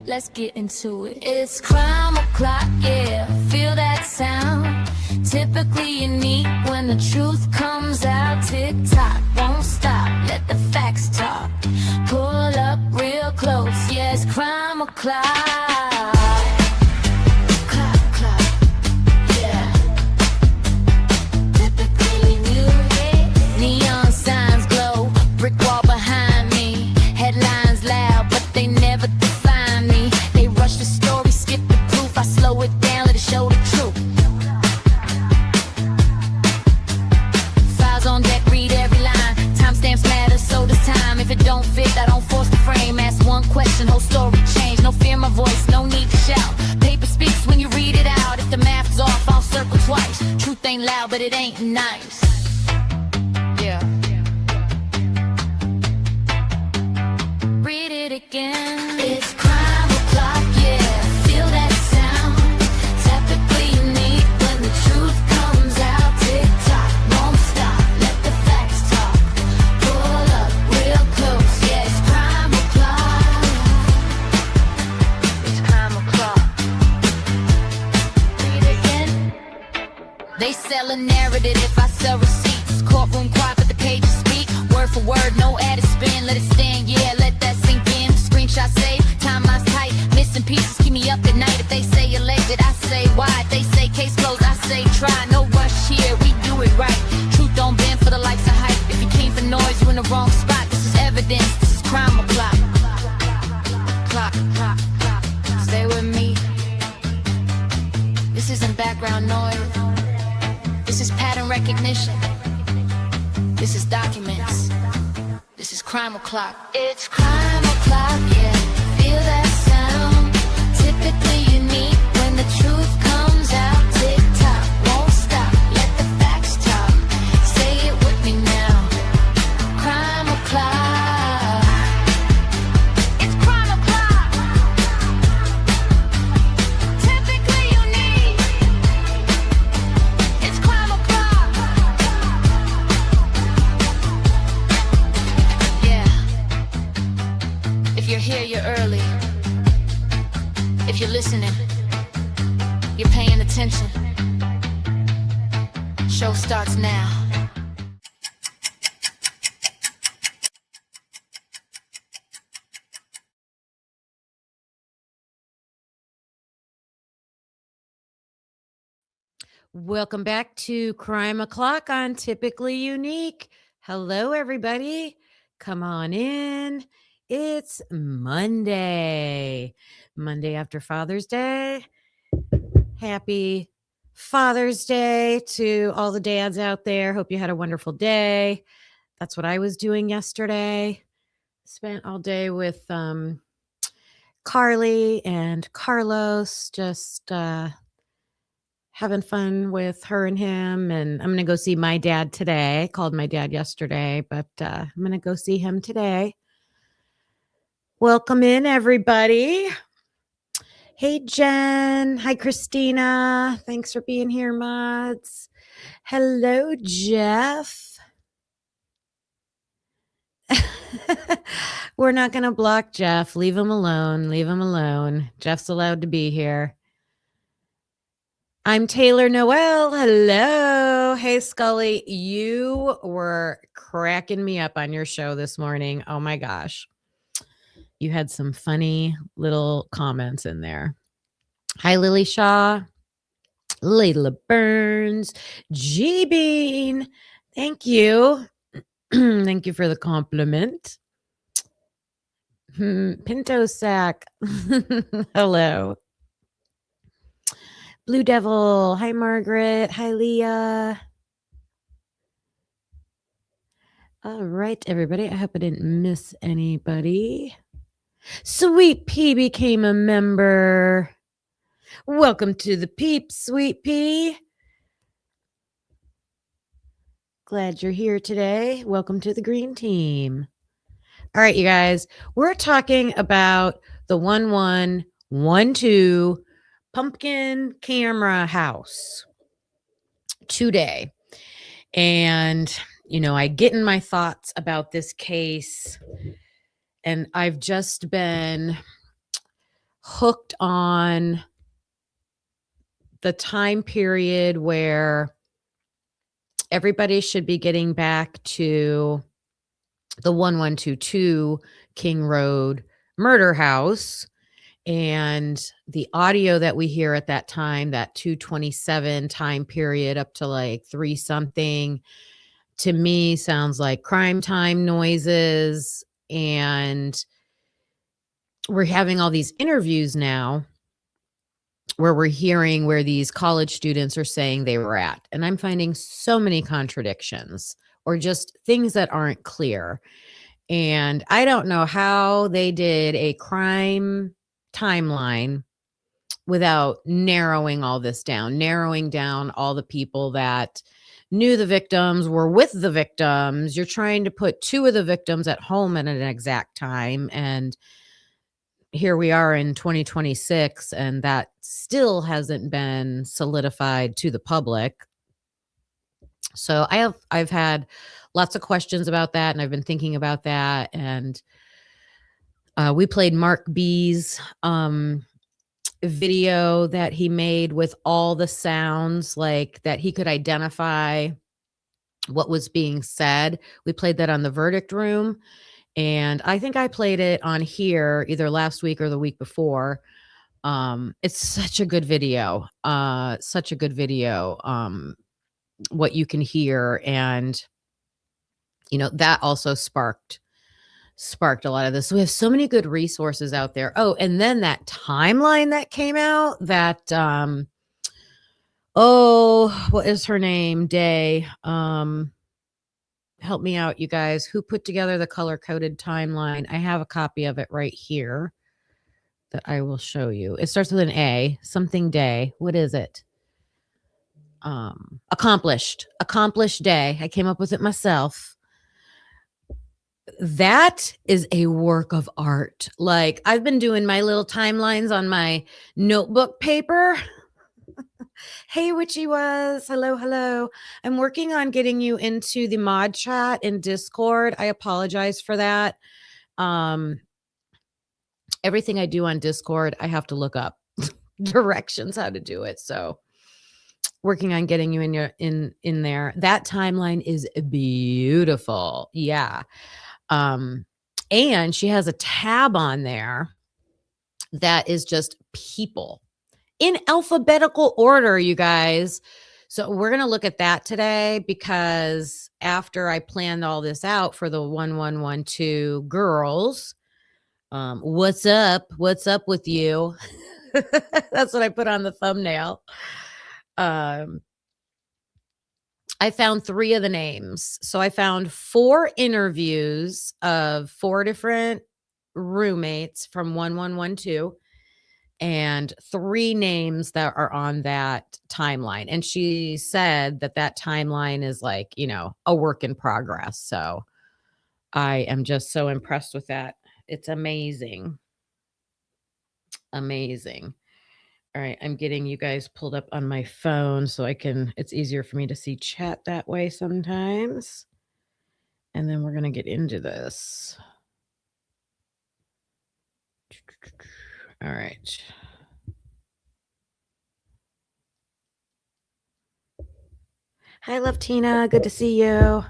Let's get into it. It's crime o'clock, yeah, feel that sound. Typically unique when the truth comes out. Tick-tock, won't stop, let the facts talk. Pull up real close, yeah, it's crime o'clock. Clock, clock, yeah. Typically new, neon signs glow, brick wall behind me. Headlines loud, but they never define me. They rush the story, skip the proof. I slow it down, let it show the truth. Files on deck, read every line. Timestamps matter, so does time. If it don't fit, I don't force the frame. Ask one question, whole story change. No fear my voice, no need to shout. Paper speaks when you read it out. If the math's off, I'll circle twice. Truth ain't loud, but it ain't nice. Yeah. Read it again. It's crime o'clock, yeah. Feel that sound. Typically unique when the truth comes out. Tick tock, won't stop. Let the facts talk. Pull up real close, yeah. It's crime o'clock. It's crime o'clock. Read it again. They sell a narrative if I sell receipts. Courtroom quiet, but the pages speak. Word for word, no added spin. Let it stand, yeah, let that sink in. Screenshot save, timeline's tight. Missing pieces keep me up at night. If they say alleged, I say why. If they say case closed, I say try. No rush here, we do it right. Truth don't bend for the likes of hype. If you came for noise, you in the wrong spot. This is evidence, this is crime o'clock. Clock, clock, clock. Stay with me. This isn't background noise. This is pattern recognition. This is documents. This is crime o'clock. It's crime o'clock, yeah. Feel that sound. Typically unique when the truth comes out. Tick tock, won't stop. Let the facts talk. Say it with me now. Crime o'clock. It's crime o'clock. Typically unique. It's crime o'clock. Yeah. If you're here, you're early. If you're listening, you're paying attention. Show starts now. Welcome back to Crime O'Clock on Typically Unique. Hello, everybody. Come on in. It's Monday after Father's Day. Happy Father's Day to all the dads out there. Hope you had a wonderful day. That's what I was doing yesterday. Spent all day with Carly and Carlos, just having fun with her and him. And I'm going to go see my dad today. Called my dad yesterday, but I'm going to go see him today. Welcome in, everybody. Hey, Jen. Hi, Christina. Thanks for being here, mods. Hello, Jeff. We're not going to block Jeff. Leave him alone. Leave him alone. Jeff's allowed to be here. I'm Taylor Noel. Hello. Hey, Scully. You were cracking me up on your show this morning. Oh, my gosh. You had some funny little comments in there. Hi, Lily Shaw. Layla Burns. G Bean. Thank you. Thank you for the compliment. Pinto Sack. Hello. Blue Devil. Hi, Margaret. Hi, Leah. All right, everybody. I hope I didn't miss anybody. Sweet Pea became a member. Welcome to the peeps, Sweet Pea. Glad you're here today. Welcome to the green team. All right, you guys. We're talking about the 1112 pumpkin camera house today. And, I get in my thoughts about this case, and I've just been hooked on the time period where everybody should be getting back to the 1122 King Road murder house. And the audio that we hear at that time, that 227 time period up to like 3 something, to me sounds like crime time noises. And we're having all these interviews now where we're hearing where these college students are saying they were at. And I'm finding so many contradictions or just things that aren't clear. And I don't know how they did a crime timeline without narrowing all this down, narrowing down all the people that knew the victims, were with the victims. You're trying to put 2 of the victims at home at an exact time. And here we are in 2026, and that still hasn't been solidified to the public. So I've had lots of questions about that, and I've been thinking about that. And we played Mark B's video that he made with all the sounds, like that he could identify what was being said. We played that on the verdict room, and I think I played it on here either last week or the week before. It's such a good video. Such a good video. What you can hear, and that also sparked a lot of this. So we have so many good resources out there. Oh, and then that timeline that came out, that what is her name? Day. Help me out, you guys. Who put together the color-coded timeline? I have a copy of it right here that I will show you. It starts with an A, something Day. What is it? Accomplished Day. I came up with it myself. That is a work of art. Like, I've been doing my little timelines on my notebook paper. Hey, Witchy Was. Hello. I'm working on getting you into the mod chat in Discord. I apologize for that. Everything I do on Discord, I have to look up directions how to do it. So working on getting you in there. That timeline is beautiful. Yeah. And she has a tab on there that is just people in alphabetical order, you guys. So we're going to look at that today, because after I planned all this out for the 1112 girls, what's up with you? That's what I put on the thumbnail. I found 3 of the names. So I found 4 interviews of 4 different roommates from 1112 and 3 names that are on that timeline. And she said that timeline is like, a work in progress. So I am just so impressed with that. It's amazing. Amazing. All right, I'm getting you guys pulled up on my phone so it's easier for me to see chat that way sometimes. And then we're going to get into this. All right. Hi, Love Tina. Good to see you.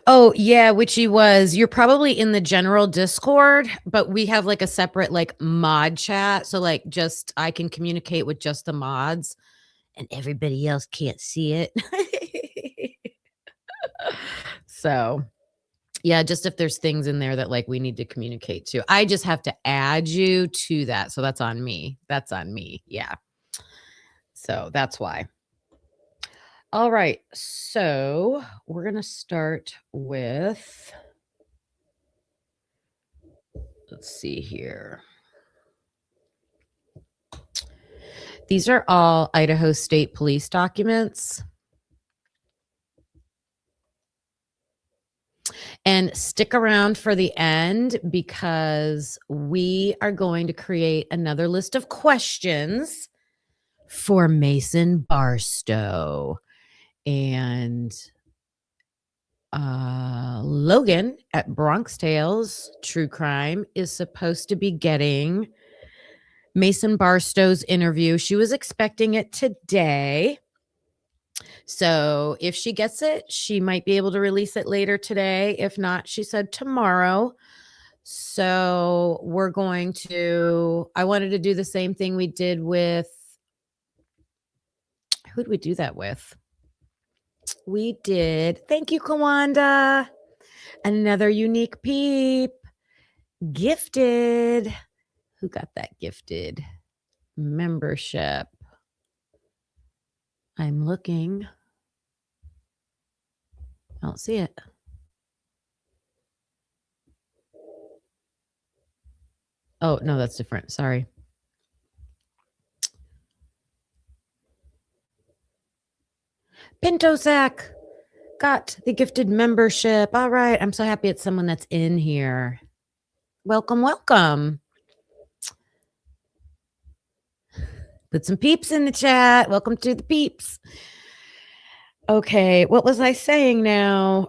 Oh, yeah, Witchy Was. You're probably in the general Discord, but we have like a separate like mod chat. So like just I can communicate with just the mods and everybody else can't see it. So yeah, just if there's things in there that like we need to communicate to. I just have to add you to that. So that's on me. Yeah. So that's why. All right. So we're going to start with, let's see here. These are all Idaho State Police documents. And stick around for the end, because we are going to create another list of questions for Mason Barstow. And Logan at Bronx Tales True Crime is supposed to be getting Mason Barstow's interview. She was expecting it today. So if she gets it, she might be able to release it later today. If not, she said tomorrow. So I wanted to do the same thing we did with, who did we do that with? Thank you, Kawanda. Another unique peep. Gifted. Who got that gifted membership? I'm looking. I don't see it. Oh, no, that's different. Sorry. Pinto Sack got the gifted membership. All right. I'm so happy it's someone that's in here. Welcome, welcome. Put some peeps in the chat. Welcome to the peeps. Okay, what was I saying now?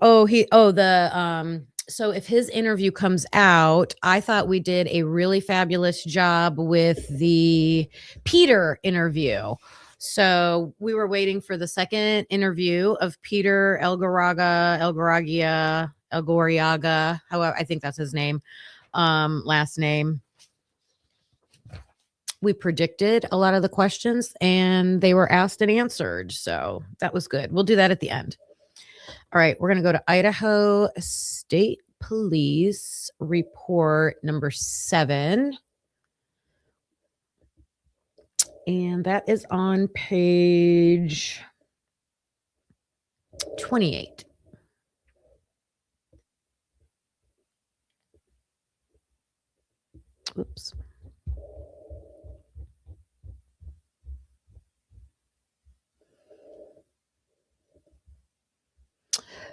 So if his interview comes out, I thought we did a really fabulous job with the Peter interview. So we were waiting for the second interview of Peter Elgoriaga, however, I think that's his name, last name. We predicted a lot of the questions and they were asked and answered. So that was good. We'll do that at the end. All right, we're going to go to Idaho State Police report number 7. And that is on page 28. Oops.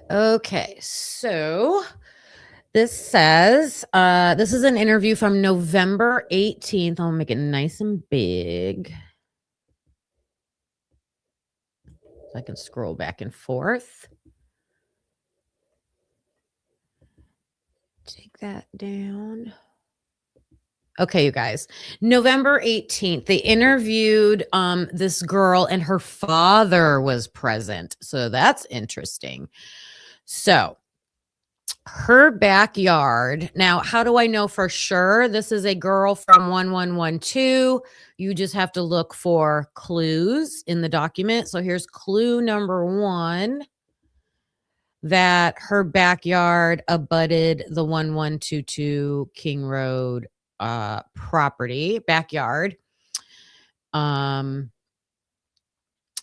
Okay, so this says, this is an interview from November 18th. I'll make it nice and big. So I can scroll back and forth. Take that down. Okay, you guys. November 18th, they interviewed this girl and her father was present. So that's interesting. So her backyard. Now, how do I know for sure this is a girl from 1112? You just have to look for clues in the document. So here's clue number 1, that her backyard abutted the 1122 King Road property backyard.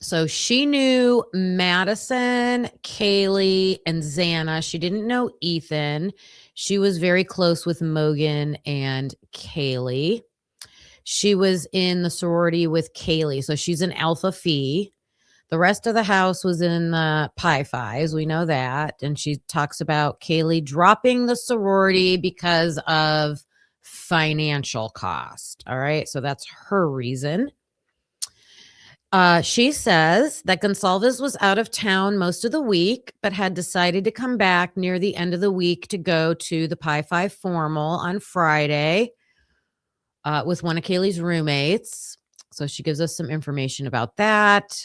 So she knew Madison, Kaylee, and Xana. She didn't know Ethan. She was very close with Mogan and Kaylee. She was in the sorority with Kaylee. So she's an Alpha Phi. The rest of the house was in the Pi Phis. We know that. And she talks about Kaylee dropping the sorority because of financial cost. All right. So that's her reason. She says that Gonsalves was out of town most of the week, but had decided to come back near the end of the week to go to the Pi Phi formal on Friday with one of Kaylee's roommates. So she gives us some information about that.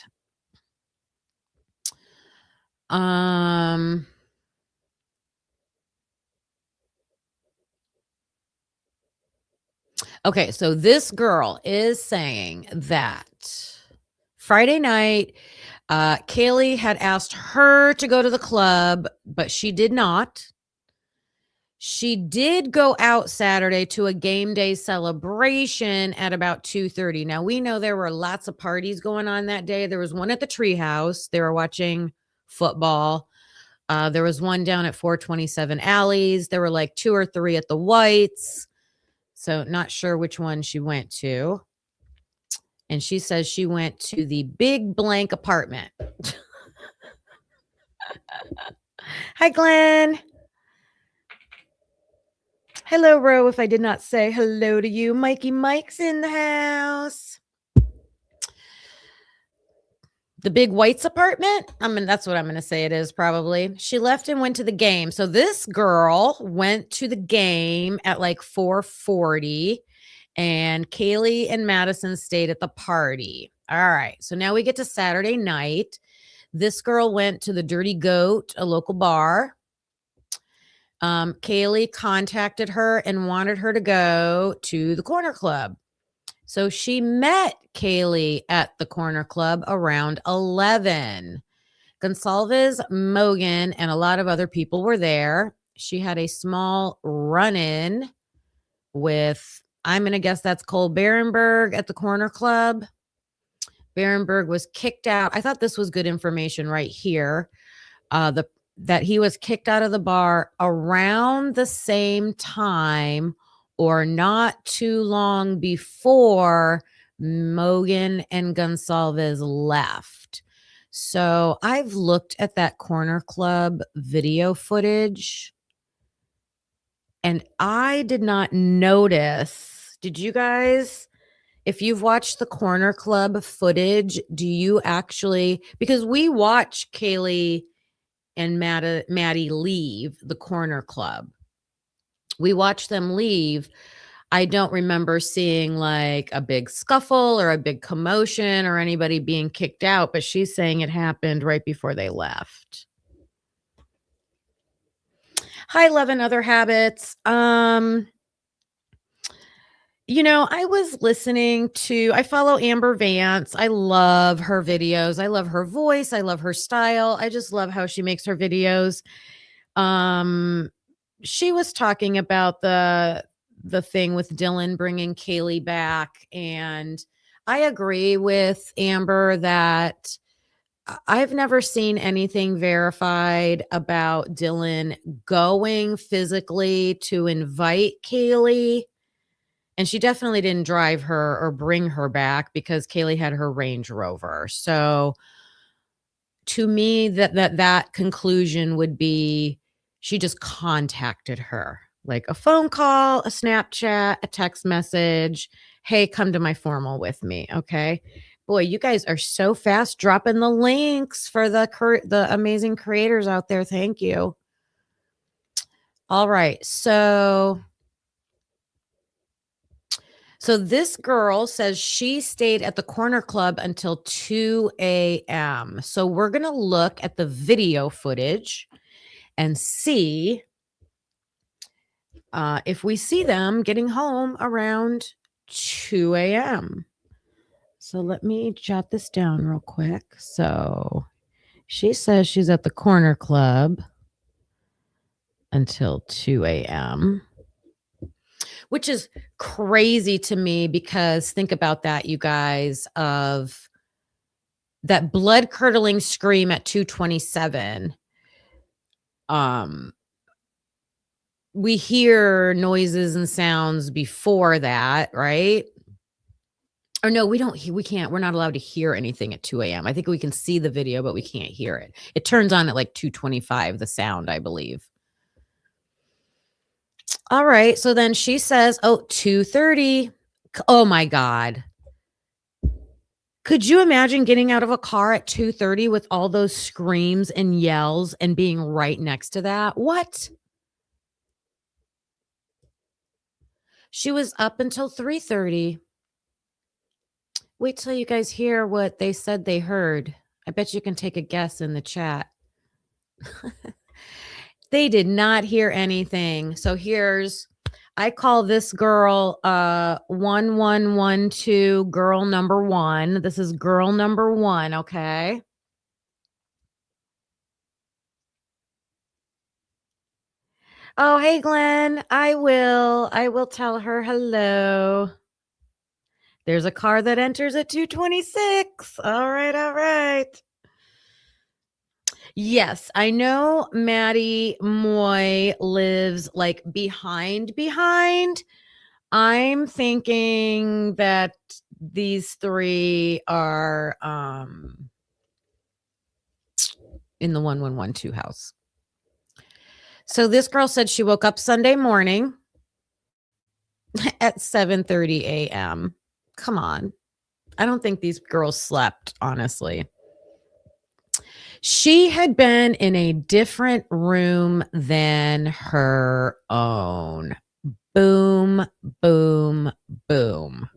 Okay, so this girl is saying that Friday night, Kaylee had asked her to go to the club, but she did not. She did go out Saturday to a game day celebration at about 2:30. Now, we know there were lots of parties going on that day. There was one at the Treehouse. They were watching football. There was one down at 427 Alleys. There were like 2 or 3 at the Whites. So not sure which one she went to. And she says she went to the big blank apartment. Hi, Glenn. Hello, Ro, if I did not say hello to you. Mikey Mike's in the house. The Big White's apartment? I mean, that's what I'm going to say it is probably. She left and went to the game. So this girl went to the game at like 4:40 and Kaylee and Madison stayed at the party. All right. So now we get to Saturday night. This girl went to the Dirty Goat, a local bar. Kaylee contacted her and wanted her to go to the Corner Club. So she met Kaylee at the Corner Club around 11. Gonsalves, Mogan, and a lot of other people were there. She had a small run-in with, I'm going to guess that's Cole Berenberg at the Corner Club. Berenberg was kicked out. I thought this was good information right here. That he was kicked out of the bar around the same time or not too long before Mogan and Gonsalves left. So I've looked at that Corner Club video footage and I did not notice. Did you guys? If you've watched the Corner Club footage, do you actually, because we watch Kaylee and Maddie leave the Corner Club. We watch them leave. I don't remember seeing like a big scuffle or a big commotion or anybody being kicked out, but she's saying it happened right before they left. Hi, Love and Other Habits. I was listening to, I follow Amber Vance. I love her videos. I love her voice. I love her style. I just love how she makes her videos. She was talking about the thing with Dylan bringing Kaylee back. And I agree with Amber that I've never seen anything verified about Dylan going physically to invite Kaylee. And she definitely didn't drive her or bring her back because Kaylee had her Range Rover. So to me, that conclusion would be she just contacted her, like a phone call, a Snapchat, a text message. Hey, come to my formal with me. Okay. Boy, you guys are so fast dropping the links for the amazing creators out there. Thank you. All right. So this girl says she stayed at the Corner Club until 2 a.m. So we're going to look at the video footage and see if we see them getting home around 2 a.m. So let me jot this down real quick. So she says she's at the Corner Club until 2 a.m., which is crazy to me because think about that, you guys, of that blood-curdling scream at 2:27. We hear noises and sounds before that, right? Or no, we can't. We're not allowed to hear anything at 2 a.m. I think we can see the video, but we can't hear it. It turns on at like 2:25, the sound, I believe. All right. So then she says, 2:30. Oh my God. Could you imagine getting out of a car at 2:30 with all those screams and yells and being right next to that? What? She was up until 3:30. Wait till you guys hear what they said they heard. I bet you can take a guess in the chat. They did not hear anything. So I call this girl 1112 girl number 1. This is girl number 1, okay? Oh, hey Glenn. I will tell her hello. There's a car that enters at 2:26. All right. Yes, I know Maddie Moy lives like behind. I'm thinking that these three are in the 1112 house. So this girl said she woke up Sunday morning at 7:30 a.m. Come on. I don't think these girls slept, honestly. She had been in a different room than her own. Boom, boom, boom.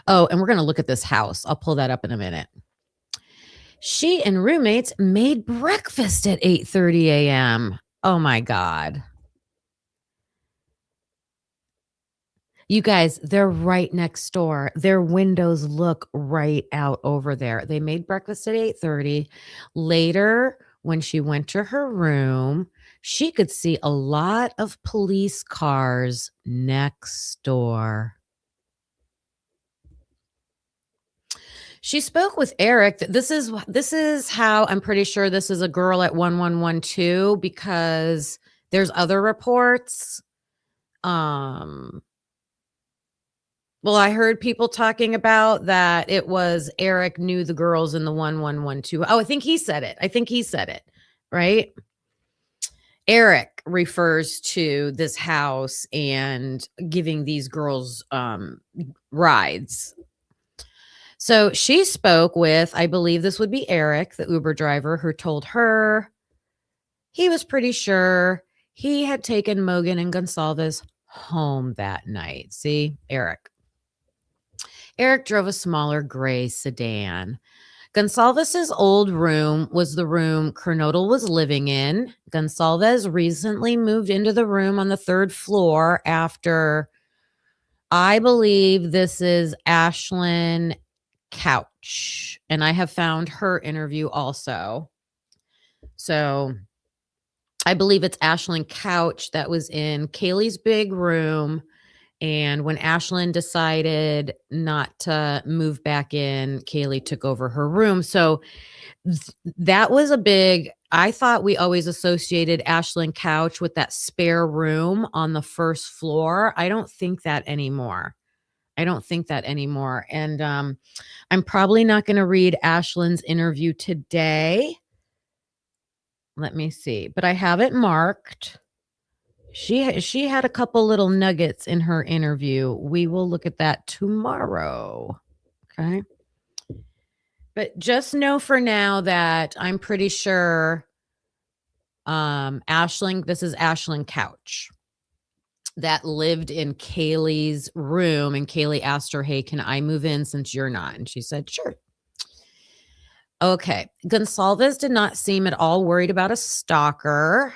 Oh, and we're going to look at this house. I'll pull that up in a minute. She and roommates made breakfast at 8:30 a.m. Oh my God. You guys, they're right next door. Their windows look right out over there. They made breakfast at 8:30. Later, when she went to her room, she could see a lot of police cars next door. She spoke with Eric. This is how I'm pretty sure this is a girl at 1112 because there's other reports. Well, I heard people talking about that it was Eric knew the girls in the 1112. Oh, I think he said it, right? Eric refers to this house and giving these girls rides. So she spoke with, I believe this would be Eric, the Uber driver, who told her he was pretty sure he had taken Mogan and Gonsalves home that night. See, Eric. Eric drove a smaller gray sedan. Gonsalves's old room was the room Kernodle was living in. Gonsalves recently moved into the room on the third floor after, I believe this is Ashlyn Couch, and I have found her interview also. So I believe it's Ashlyn Couch that was in Kaylee's big room. And when Ashlyn decided not to move back in, Kaylee took over her room. So that was a big, I thought we always associated Ashlyn Couch with that spare room on the first floor. I don't think that anymore. And I'm probably not going to read Ashlyn's interview today. Let me see. But I have it marked. She had a couple little nuggets in her interview. We will look at that tomorrow. Okay. But just know for now that I'm pretty sure this is Ashlyn Couch that lived in Kaylee's room, and Kaylee asked her, "Hey, can I move in since you're not?" And she said, "Sure." Okay. Gonsalves did not seem at all worried about a stalker.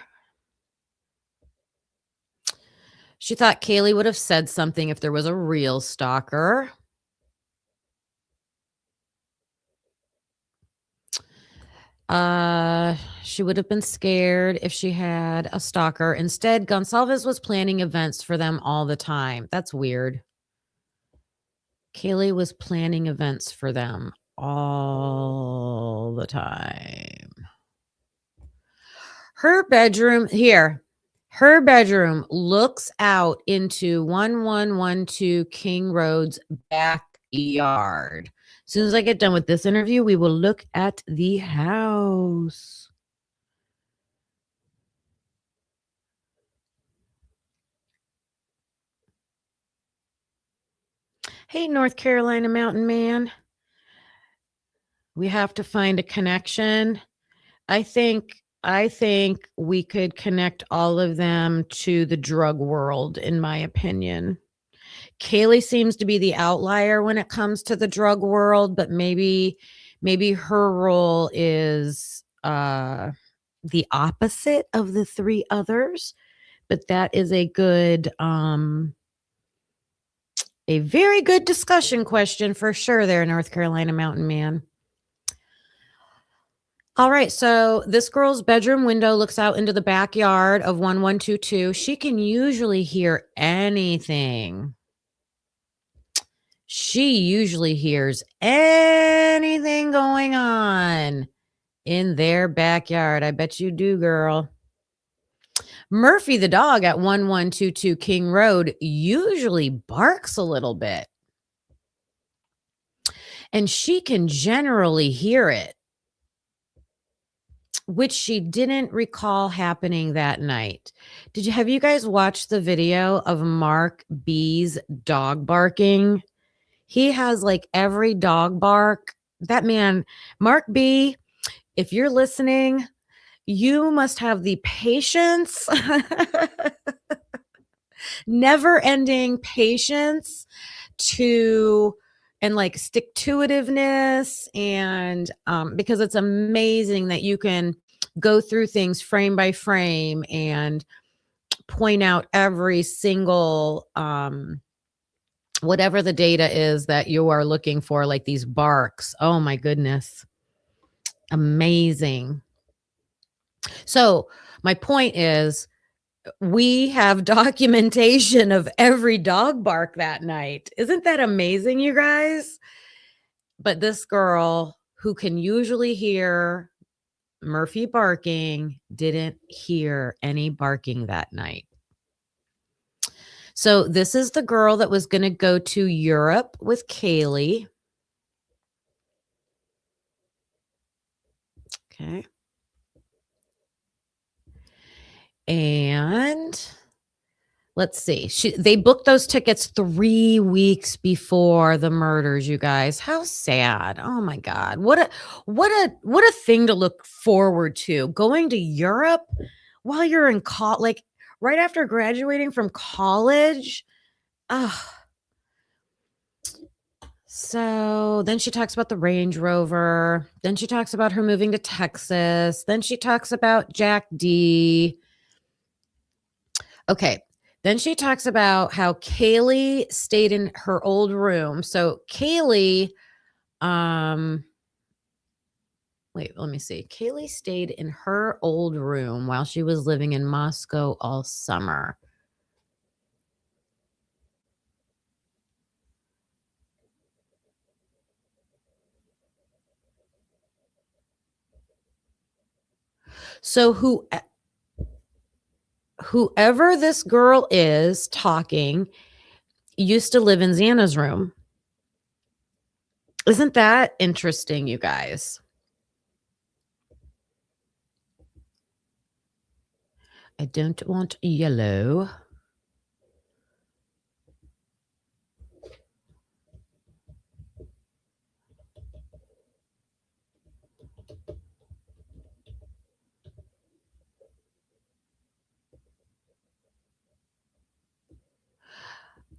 She thought Kaylee would have said something if there was a real stalker. She would have been scared if she had a stalker. Instead, Gonsalves was planning events for them all the time. That's weird. Kaylee was planning events for them all the time. Her bedroom looks out into 1112 King Road's backyard. As soon as I get done with this interview, we will look at the house. Hey, North Carolina mountain man. We have to find a connection. I think we could connect all of them to the drug world, in my opinion. Kaylee seems to be the outlier when it comes to the drug world, but maybe her role is the opposite of the three others. But that is a very good discussion question for sure there, North Carolina mountain man. All right, so this girl's bedroom window looks out into the backyard of 1122. She can usually hear anything. She usually hears anything going on in their backyard. I bet you do, girl. Murphy the dog at 1122 King Road usually barks a little bit, and she can generally hear it, which she didn't recall happening that night. Have you guys watched the video of Mark B's dog barking? He has like every dog bark. That man, Mark B, if you're listening, you must have the patience, never-ending patience to and like stick-to-itiveness and because it's amazing that you can go through things frame by frame and point out every single whatever the data is that you are looking for, like these barks. Oh my goodness. Amazing. So my point is we have documentation of every dog bark that night. Isn't that amazing, you guys? But this girl who can usually hear Murphy barking didn't hear any barking that night. So this is the girl that was going to go to Europe with Kaylee. Okay. And let's see. They booked those tickets 3 weeks before the murders, you guys. How sad. Oh my God. What a thing to look forward to. Going to Europe while you're in college, like right after graduating from college. Oh. So then she talks about the Range Rover. Then she talks about her moving to Texas. Then she talks about Jack D. Okay. Then she talks about how Kaylee stayed in her old room. So Kaylee, wait, let me see. Kaylee stayed in her old room while she was living in Moscow all summer. So whoever this girl is talking used to live in Xana's room. Isn't that interesting, you guys? I don't want yellow.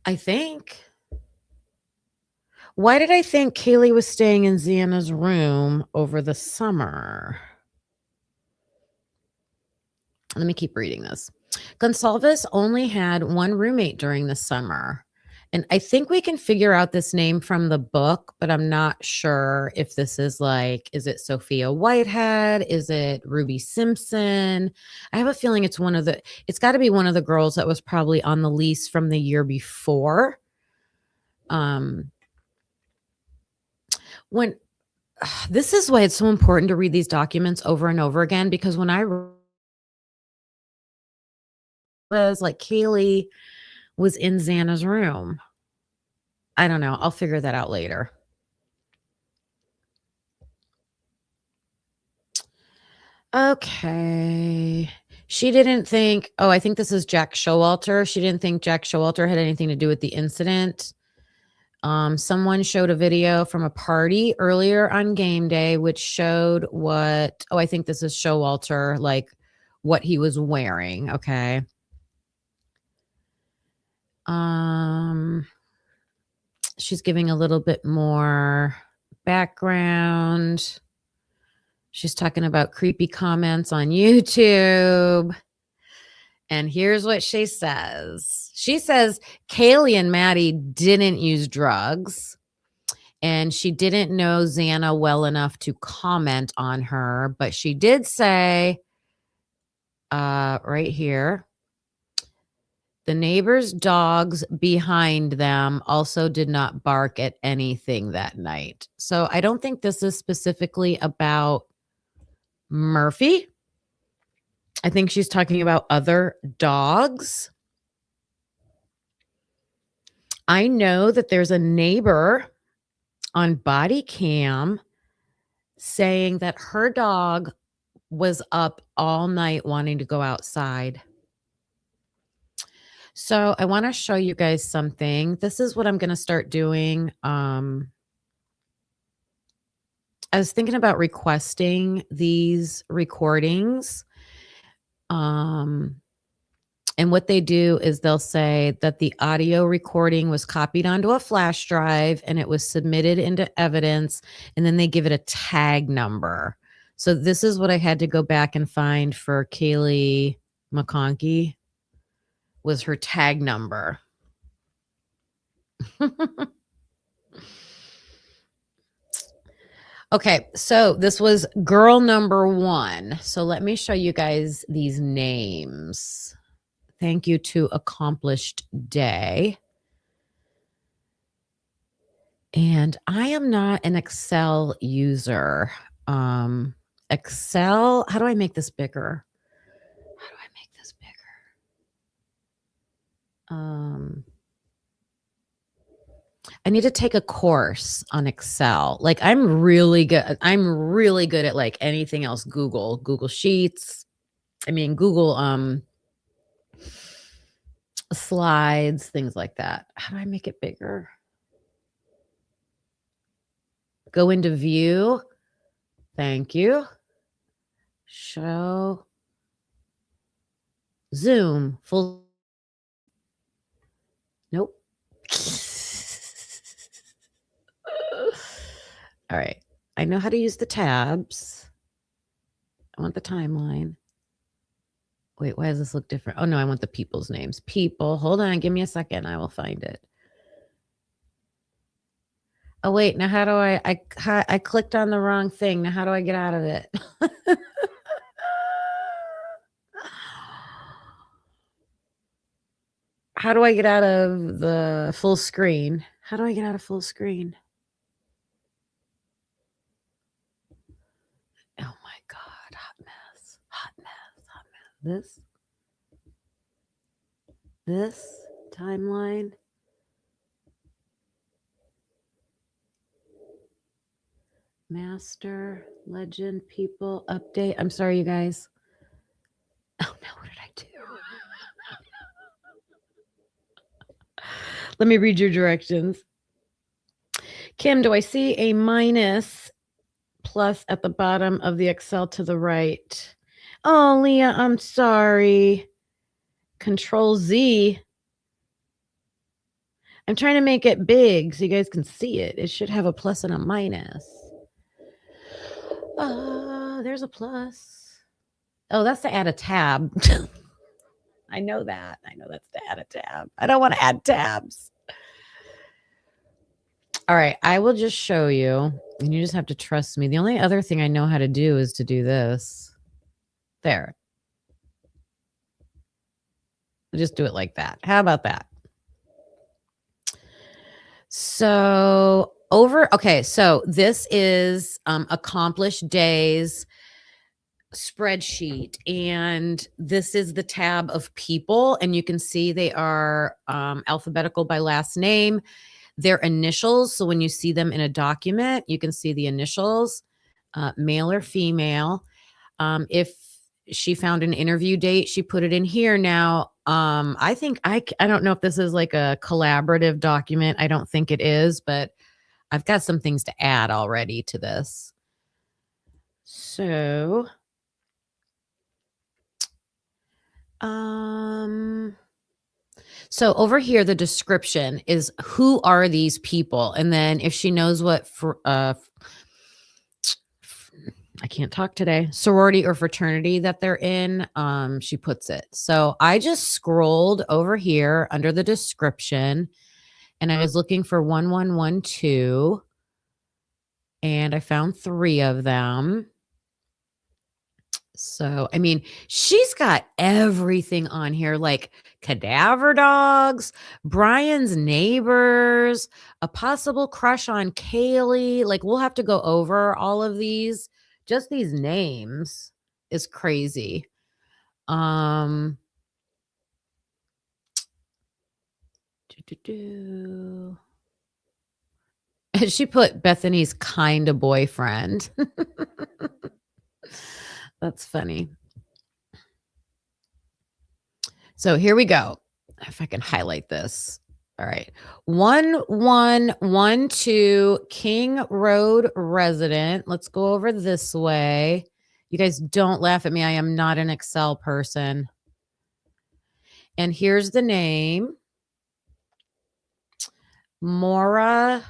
I think. Why did I think Kaylee was staying in Xana's room over the summer? Let me keep reading this. Gonsalves only had one roommate during the summer. And I think we can figure out this name from the book, but I'm not sure if this is like, is it Sophia Whitehead? Is it Ruby Simpson? I have a feeling it's it's got to be one of the girls that was probably on the lease from the year before. When this is why it's so important to read these documents over and over again, because when I was like Kaylee was in Xana's room. I don't know. I'll figure that out later. Okay. She didn't think, I think this is Jack Showalter. She didn't think Jack Showalter had anything to do with the incident. Someone showed a video from a party earlier on game day, which showed I think this is Showalter, like what he was wearing. Okay. She's giving a little bit more background. She's talking about creepy comments on YouTube. And here's what she says. She says Kaylee and Maddie didn't use drugs. And she didn't know Xana well enough to comment on her. But she did say right here, the neighbors' dogs behind them also did not bark at anything that night. So I don't think this is specifically about Murphy. I think she's talking about other dogs. I know that there's a neighbor on body cam saying that her dog was up all night wanting to go outside. So I want to show you guys something. This is what I'm going to start doing. I was thinking about requesting these recordings. And what they do is they'll say that the audio recording was copied onto a flash drive and it was submitted into evidence, and then they give it a tag number. So this is what I had to go back and find for Kaylee McConkey was her tag number. Okay, so this was girl number 1. So let me show you guys these names. Thank you to Accomplished Day. And I am not an Excel user. Excel, how do I make this bigger? How do I make this bigger? I need to take a course on Excel. Like I'm really good at like anything else. Google Sheets. I mean, Google slides, things like that. How do I make it bigger? Go into view. Thank you. Show. Zoom. Full. Nope. All right. I know how to use the tabs. I want the timeline. Wait, why does this look different? Oh, no, I want the people's names. People. Hold on. Give me a second. I will find it. Oh, wait. Now, how do I clicked on the wrong thing. Now, how do I get out of it? How do I get out of the full screen? How do I get out of full screen? Oh my God. Hot mess. Hot mess. Hot mess. This timeline. Master, legend, people, update. I'm sorry, you guys. Oh no, what did I do? Let me read your directions. Kim, do I see a minus plus at the bottom of the Excel to the right? Oh, Leah, I'm sorry. Control Z. I'm trying to make it big so you guys can see it. It should have a plus and a minus. There's a plus. Oh, that's to add a tab. I know that. I know that's to add a tab. I don't want to add tabs. All right. I will just show you, and you just have to trust me. The only other thing I know how to do is to do this. There. Just do it like that. How about that? So so this is Accomplished Days spreadsheet, and this is the tab of people, and you can see they are alphabetical by last name, their initials. So when you see them in a document, you can see the initials, male or female. If she found an interview date, she put it in here. Now, I think I don't know if this is like a collaborative document. I don't think it is, but I've got some things to add already to this. So, so over here, the description is who are these people? And then if she knows what I can't talk today, sorority or fraternity that they're in, she puts it. So I just scrolled over here under the description and I was looking for 1112 and I found 3 of them. So, I mean, she's got everything on here, like cadaver dogs, Brian's neighbors, a possible crush on Kaylee. Like, we'll have to go over all of these. Just these names is crazy. She put Bethany's kind of boyfriend. That's funny. So here we go. If I can highlight this. All right. 1112 King Road resident. Let's go over this way. You guys don't laugh at me. I am not an Excel person. And here's the name. Mora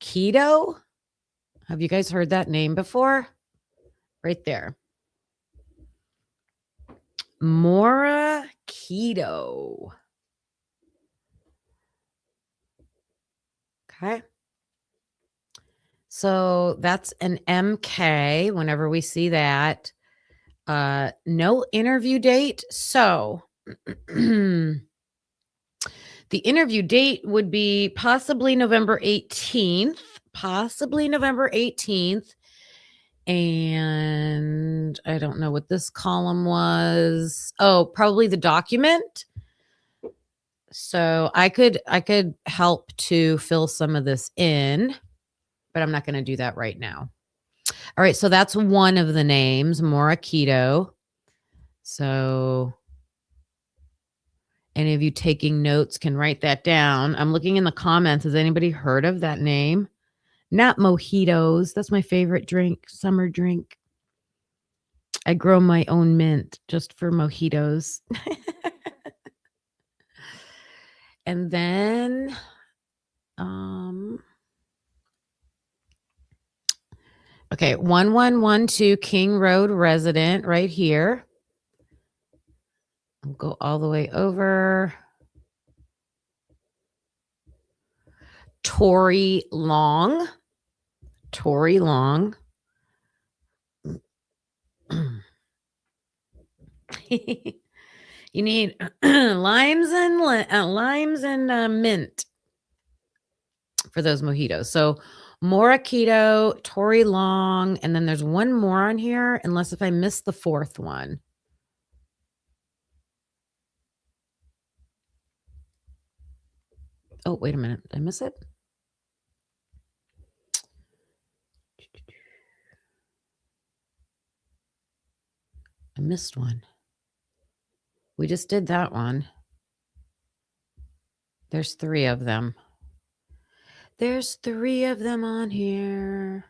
Keto. Have you guys heard that name before? Right there. Mora Keto. Okay. So that's an MK whenever we see that. No interview date. So the interview date would be possibly November 18th. Possibly November 18th. And I don't know what this column was. Oh, probably the document. So I could help to fill some of this in, but I'm not going to do that right now. All right, so that's one of the names, Morakito. So any of you taking notes can write that down. I'm looking in the comments. Has anybody heard of that name? Not mojitos. That's my favorite drink, summer drink. I grow my own mint just for mojitos. And then okay, 1112 King Road resident right here. I'll go all the way over. Tori Long. Tori Long. You need limes and mint for those mojitos. So Morakito, Tori Long, and then there's one more on here, unless if I missed the fourth one. Oh, wait a minute. Did I miss it? I missed one. We just did that one. There's 3 of them. There's 3 of them on here.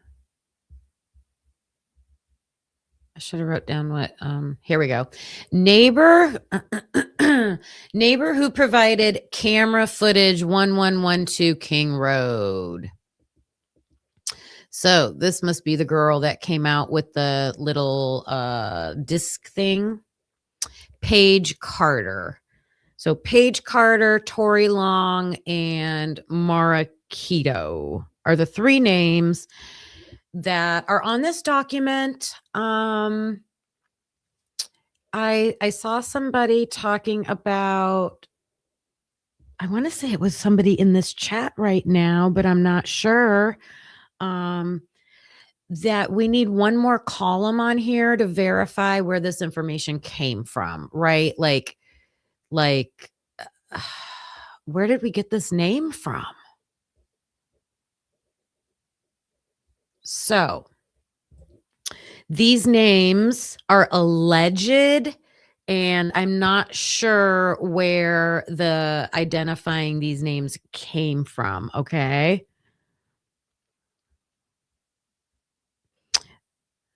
I should have wrote down what, here we go. Neighbor who provided camera footage 1112 King Road. So this must be the girl that came out with the little disc thing. Paige Carter. So Paige Carter, Tori Long, and Mara Keto are the 3 names that are on this document. I saw somebody talking about, I want to say it was somebody in this chat right now, but I'm not sure. That we need one more column on here to verify where this information came from, right? Like where did we get this name from? So these names are alleged, and I'm not sure where the identifying these names came from, okay?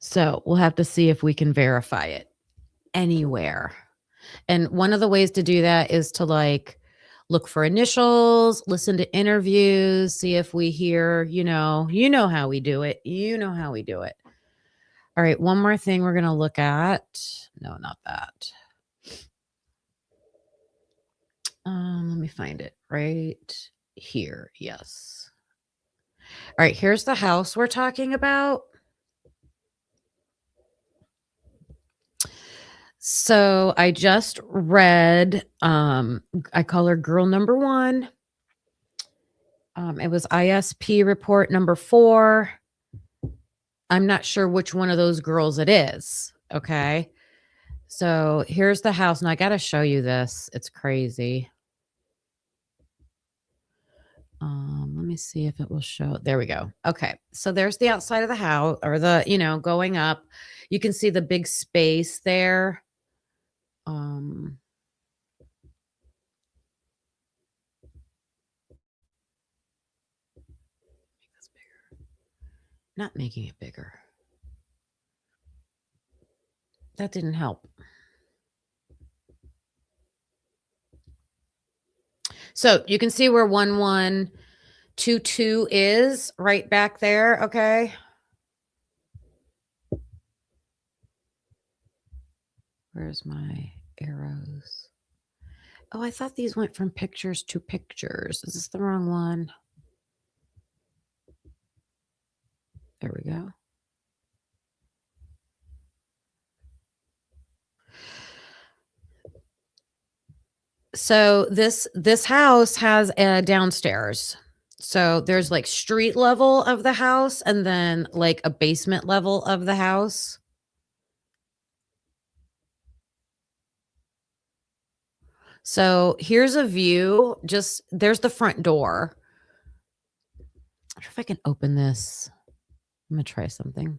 So we'll have to see if we can verify it anywhere. And one of the ways to do that is to look for initials, listen to interviews, see if we hear, you know how we do it. You know how we do it. All right, one more thing we're going to look at. No, not that. Let me find it right here. Yes. All right, here's the house we're talking about. So I just read, I call her girl number 1. It was ISP report number 4. I'm not sure which one of those girls it is. Okay. So here's the house. And I got to show you this. It's crazy. Let me see if it will show. There we go. Okay. So there's the outside of the house, or the, going up. You can see the big space there. Not making it bigger. That didn't help. So you can see where 1122 is right back there, okay? Where's my arrows? Oh, I thought these went from pictures to pictures. Is this the wrong one? There we go. So this house has a downstairs. So there's like street level of the house and then like a basement level of the house. So here's a view. Just there's the front door. I wonder if I can open this. I'm gonna try something.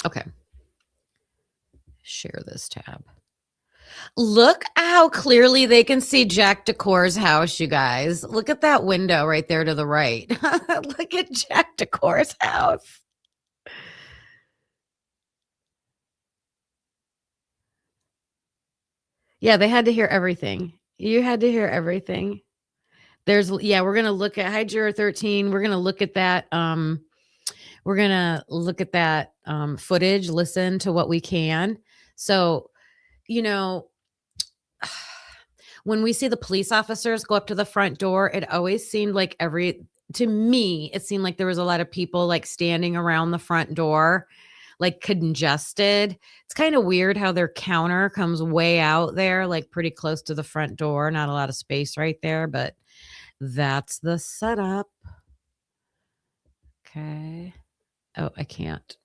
Okay. Share this tab. Look how clearly they can see Jack Decor's house, you guys. Look at that window right there to the right. Look at Jack Decor's house. Yeah, they had to hear everything. You had to hear everything. We're gonna look at Hydra 13. We're gonna look at that. Footage, listen to what we can. So, you know, when we see the police officers go up to the front door, it always seemed like to me, it seemed like there was a lot of people like standing around the front door, like congested. It's kind of weird how their counter comes way out there, like pretty close to the front door. Not a lot of space right there, but that's the setup. Okay. Oh, I can't.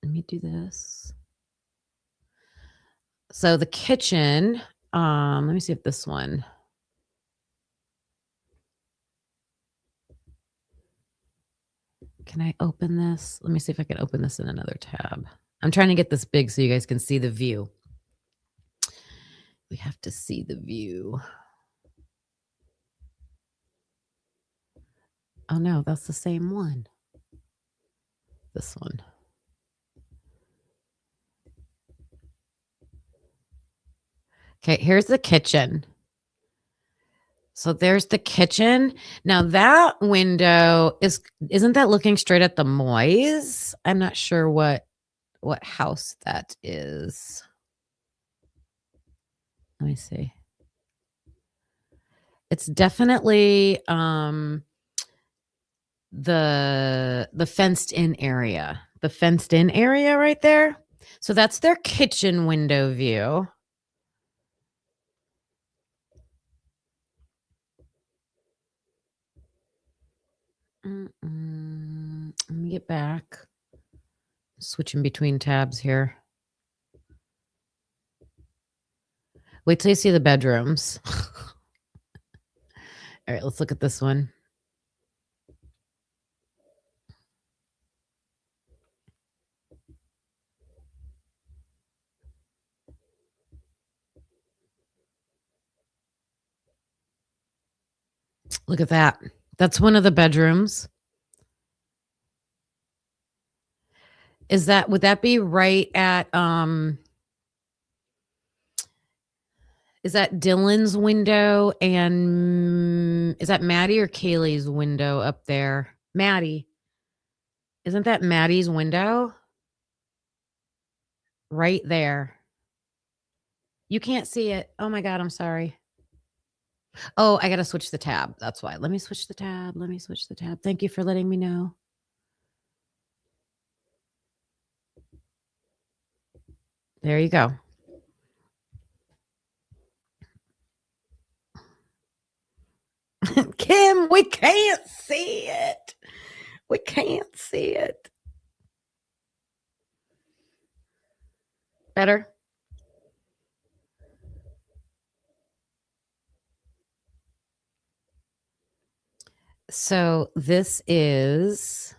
Let me do this. So the kitchen, let me see if this one. Can I open this? Let me see if I can open this in another tab. I'm trying to get this big so you guys can see the view. We have to see the view. Oh no, that's the same one. This one. Okay, here's the kitchen. So there's the kitchen. Now that window isn't that looking straight at the Moyes? I'm not sure what house that is. Let me see. It's definitely the fenced in area. The fenced in area right there. So that's their kitchen window view. Let me get back. Switching between tabs here. Wait till you see the bedrooms. All right, let's look at this one. Look at that. That's one of the bedrooms. Would that be right at is that Dylan's window and is that Maddie or Kaylee's window up there? Maddie. Isn't that Maddie's window? Right there. You can't see it. Oh my God, I'm sorry. Oh, I got to switch the tab. That's why. Let me switch the tab. Thank you for letting me know. There you go. Kim, we can't see it. We can't see it. Better? So this is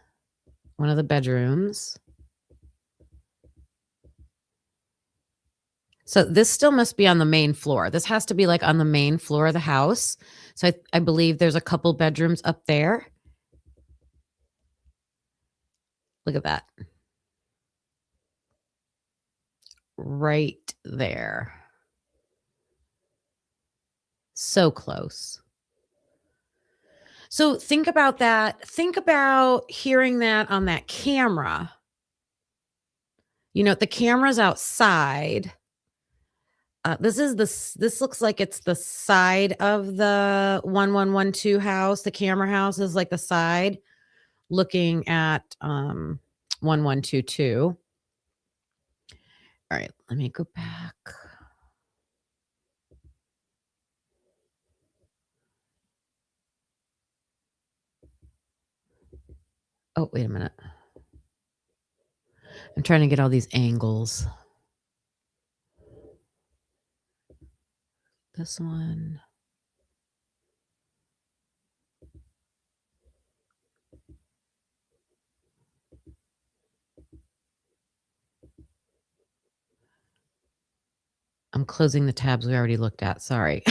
one of the bedrooms. So this still must be on the main floor. This has to be like on the main floor of the house. So I believe there's a couple bedrooms up there. Look at that. Right there. So close. So think about that. Think about hearing that on that camera. The camera's outside. This looks like it's the side of the 1112 house. The camera house is like the side looking at 1122. All right, let me go back. Oh, wait a minute. I'm trying to get all these angles. This one. I'm closing the tabs we already looked at. Sorry.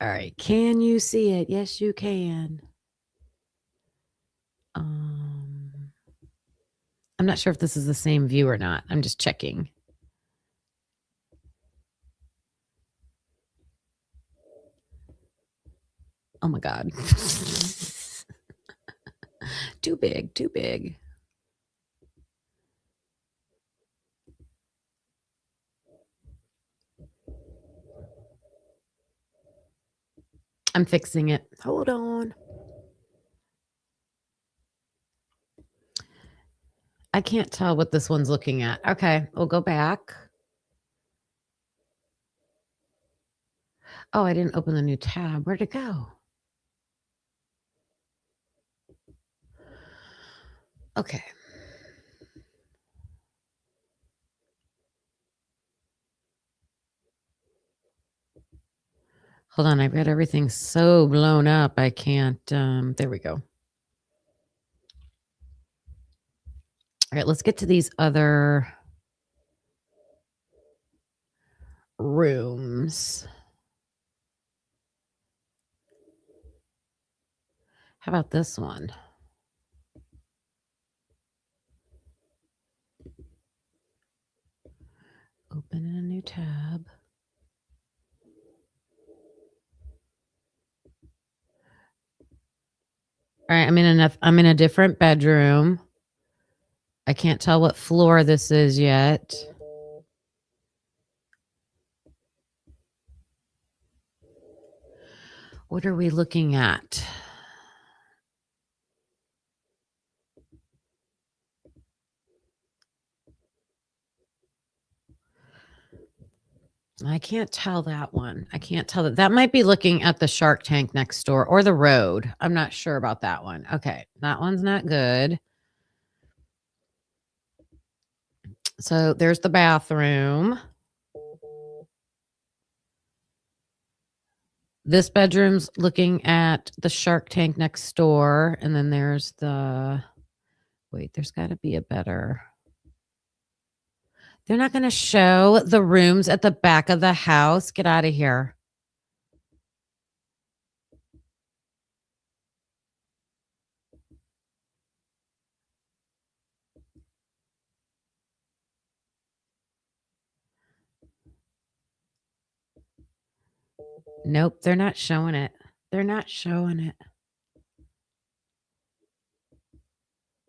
All right. Can you see it? Yes, you can. I'm not sure if this is the same view or not. I'm just checking. Oh my God. Too big, too big. I'm fixing it. Hold on. I can't tell what this one's looking at. Okay, we'll go back. Oh, I didn't open the new tab. Where'd it go? Okay. Hold on, I've got everything so blown up. I can't, there we go. All right, let's get to these other rooms. How about this one? Open a new tab. All right, I'm in a different bedroom. I can't tell what floor this is yet. What are we looking at? I can't tell that one. I can't tell that. That might be looking at the Shark Tank next door or the road. I'm not sure about that one. Okay, that one's not good. So there's the bathroom. This bedroom's looking at the Shark Tank next door. And then there's there's got to be a better. They're not going to show the rooms at the back of the house. Get out of here. Nope, they're not showing it. They're not showing it.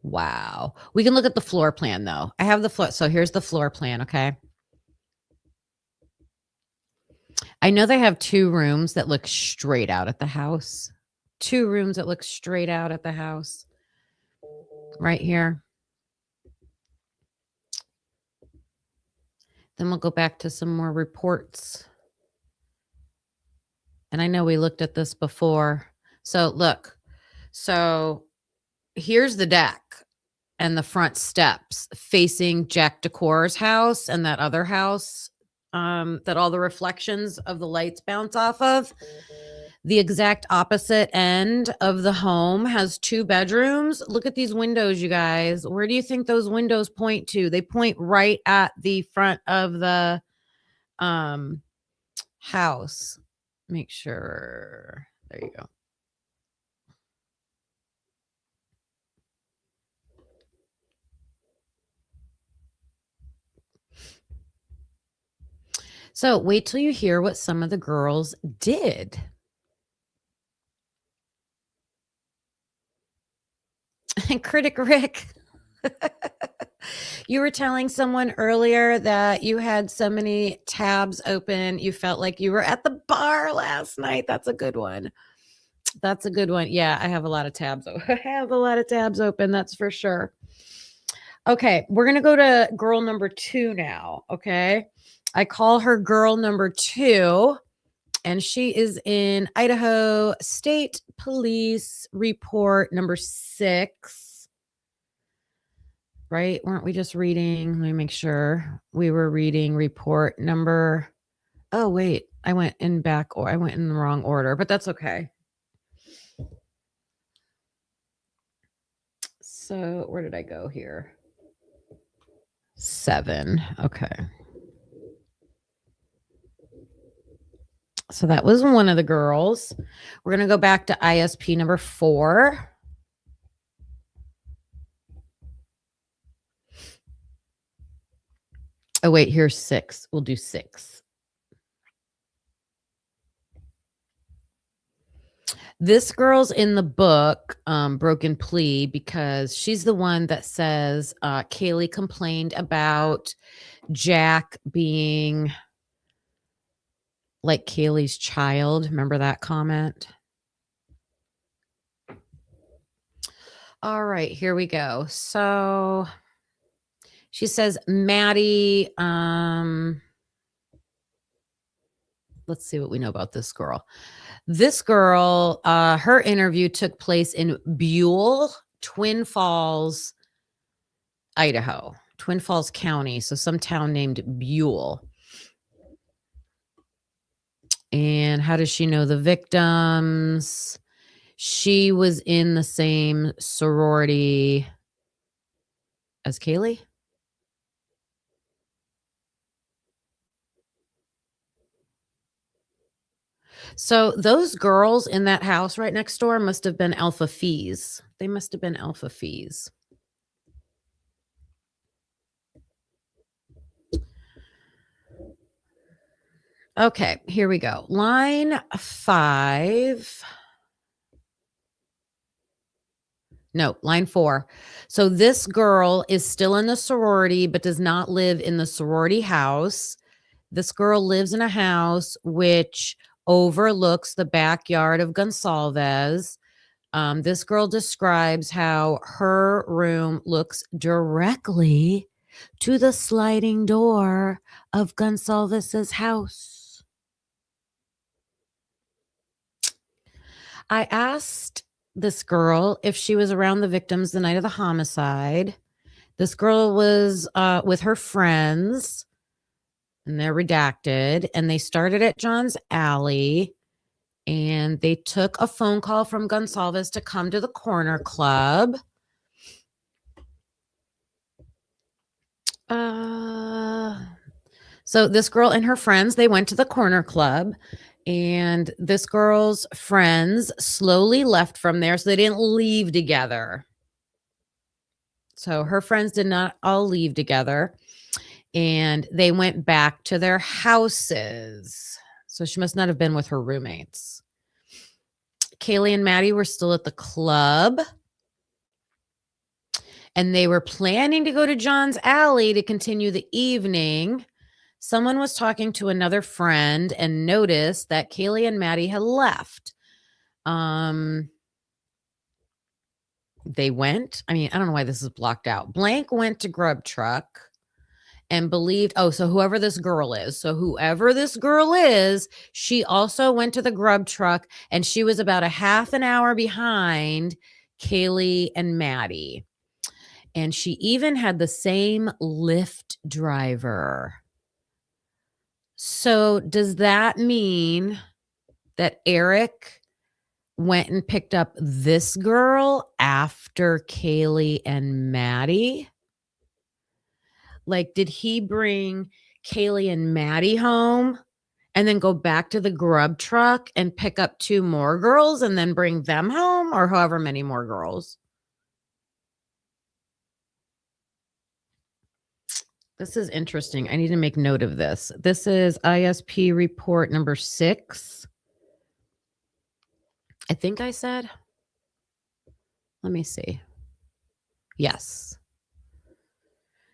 Wow. We can look at the floor plan, though. I have the floor. So here's the floor plan, okay? I know they have 2 rooms that look straight out at the house. 2 rooms that look straight out at the house. Right here. Then we'll go back to some more reports. And I know we looked at this before. So look. So here's the deck and the front steps facing Jack Decor's house and that other house that all the reflections of the lights bounce off of. The exact opposite end of the home has 2 bedrooms. Look at these windows, you guys. Where do you think those windows point to? They point right at the front of the um house. Make sure. There you go. So wait till you hear what some of the girls did. And Critic Rick, you were telling someone earlier that you had so many tabs open, you felt like you were at the bar last night. That's a good one. That's a good one. Yeah, I have a lot of tabs. I have a lot of tabs open, that's for sure. Okay, we're going to go to girl number 2 now, okay? I call her girl number 2, and she is in Idaho State Police Report number 6. Right? Weren't we just reading? Let me make sure. We were reading report number. Oh, wait. I went in the wrong order, but that's okay. So, where did I go here? 7. Okay. So that was one of the girls. We're going to go back to ISP number 4. Oh, wait, here's 6. We'll do 6. This girl's in the book, Broken Plea, because she's the one that says Kaylee complained about Jack being like Kaylee's child. Remember that comment? All right, here we go. So she says, Maddie, let's see what we know about this girl. This girl, her interview took place in Buell, Twin Falls, Idaho, Twin Falls County. So some town named Buell. And how does she know the victims? She was in the same sorority as Kaylee. So those girls in that house right next door must have been Alpha Phees. They must have been Alpha Phees. Okay, here we go. Line 5. No, line 4. So this girl is still in the sorority, but does not live in the sorority house. This girl lives in a house which overlooks the backyard of Gonsalves. This girl describes how her room looks directly to the sliding door of Gonsalves's house. I asked this girl if she was around the victims the night of the homicide. This girl was with her friends, and they're redacted, and they started at John's Alley, and they took a phone call from Gonsalves to come to the corner club. So this girl and her friends, they went to the corner club, and this girl's friends slowly left from there, so they didn't leave together. So her friends did not all leave together, and they went back to their houses. So she must not have been with her roommates. Kaylee and Maddie were still at the club, and they were planning to go to John's Alley to continue the evening. Someone was talking to another friend and noticed that Kaylee and Maddie had left. They went, I don't know why this is blocked out. Blank went to Grub Truck and believed, so whoever this girl is, she also went to the Grub Truck, and she was about a half an hour behind Kaylee and Maddie. And she even had the same Lyft driver. So does that mean that Eric went and picked up this girl after Kaylee and Maddie? Like, did he bring Kaylee and Maddie home and then go back to the grub truck and pick up 2 more girls and then bring them home, or however many more girls? This is interesting. I need to make note of this. This is ISP report number 6. I think I said. Let me see. Yes.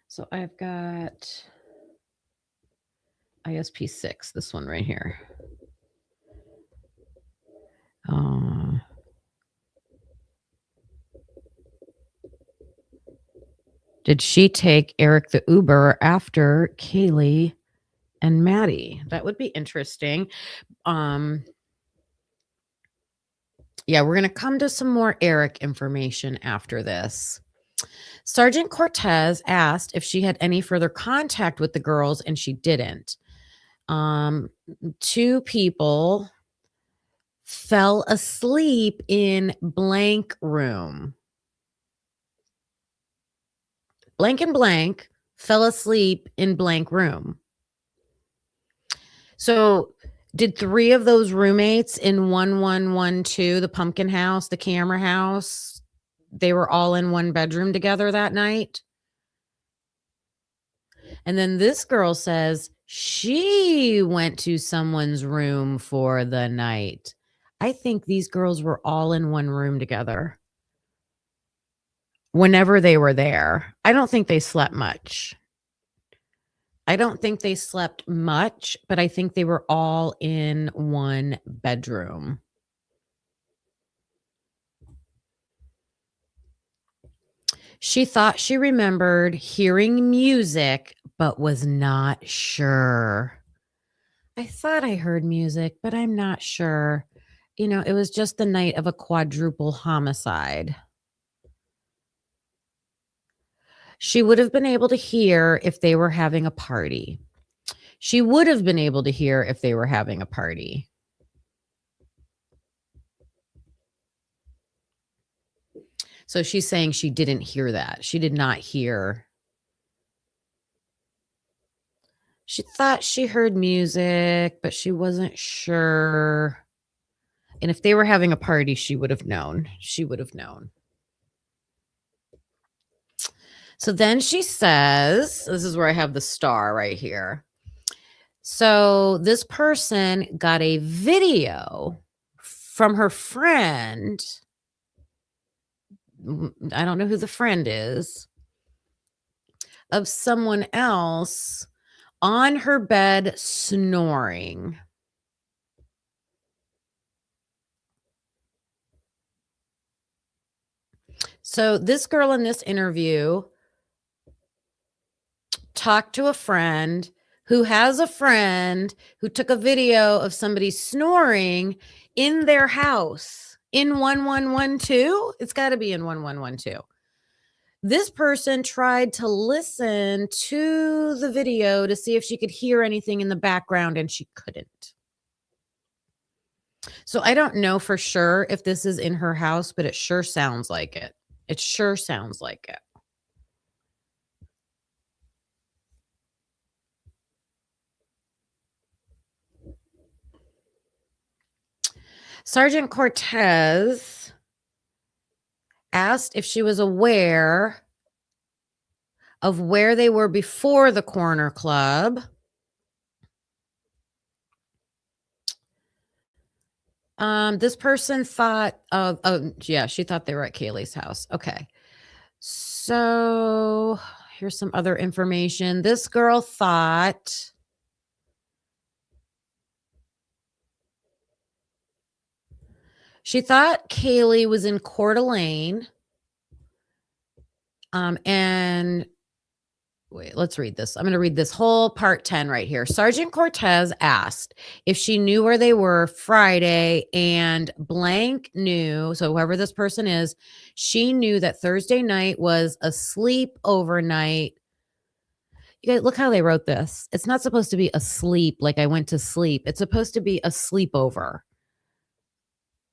So I've got ISP 6, this one right here. Did she take Eric the Uber after Kaylee and Maddie? That would be interesting. Yeah, we're going to come to some more Eric information after this. Sergeant Cortez asked if she had any further contact with the girls, and she didn't. 2 people fell asleep in blank room. Blank and blank fell asleep in blank room. So did 3 of those roommates in 1112, the pumpkin house, the camera house, they were all in one bedroom together that night? And then this girl says she went to someone's room for the night. I think these girls were all in one room together whenever they were there. I don't think they slept much. But I think they were all in one bedroom. She thought she remembered hearing music, but was not sure. I thought I heard music, but I'm not sure. It was just the night of a quadruple homicide. She would have been able to hear if they were having a party. So she's saying she didn't hear that. She did not hear. She thought she heard music, but she wasn't sure. And if they were having a party, she would have known. So then she says, this is where I have the star right here. So this person got a video from her friend. I don't know who the friend is, of someone else on her bed snoring. So this girl in this interview talked to a friend who has a friend who took a video of somebody snoring in their house in 1112. It's got to be in 1112. This person tried to listen to the video to see if she could hear anything in the background, and she couldn't. So I don't know for sure if this is in her house, but it sure sounds like it. Sergeant Cortez asked if she was aware of where they were before the corner club. This person thought she thought they were at Kaylee's house. Okay. So here's some other information. This girl thought Kaylee was in Coeur d'Alene. And wait, let's read this. I'm going to read this whole part 10 right here. Sergeant Cortez asked if she knew where they were Friday, and blank knew. So whoever this person is, she knew that Thursday night was a sleepover night. You guys, look how they wrote this. It's not supposed to be a sleep like I went to sleep. It's supposed to be a sleepover.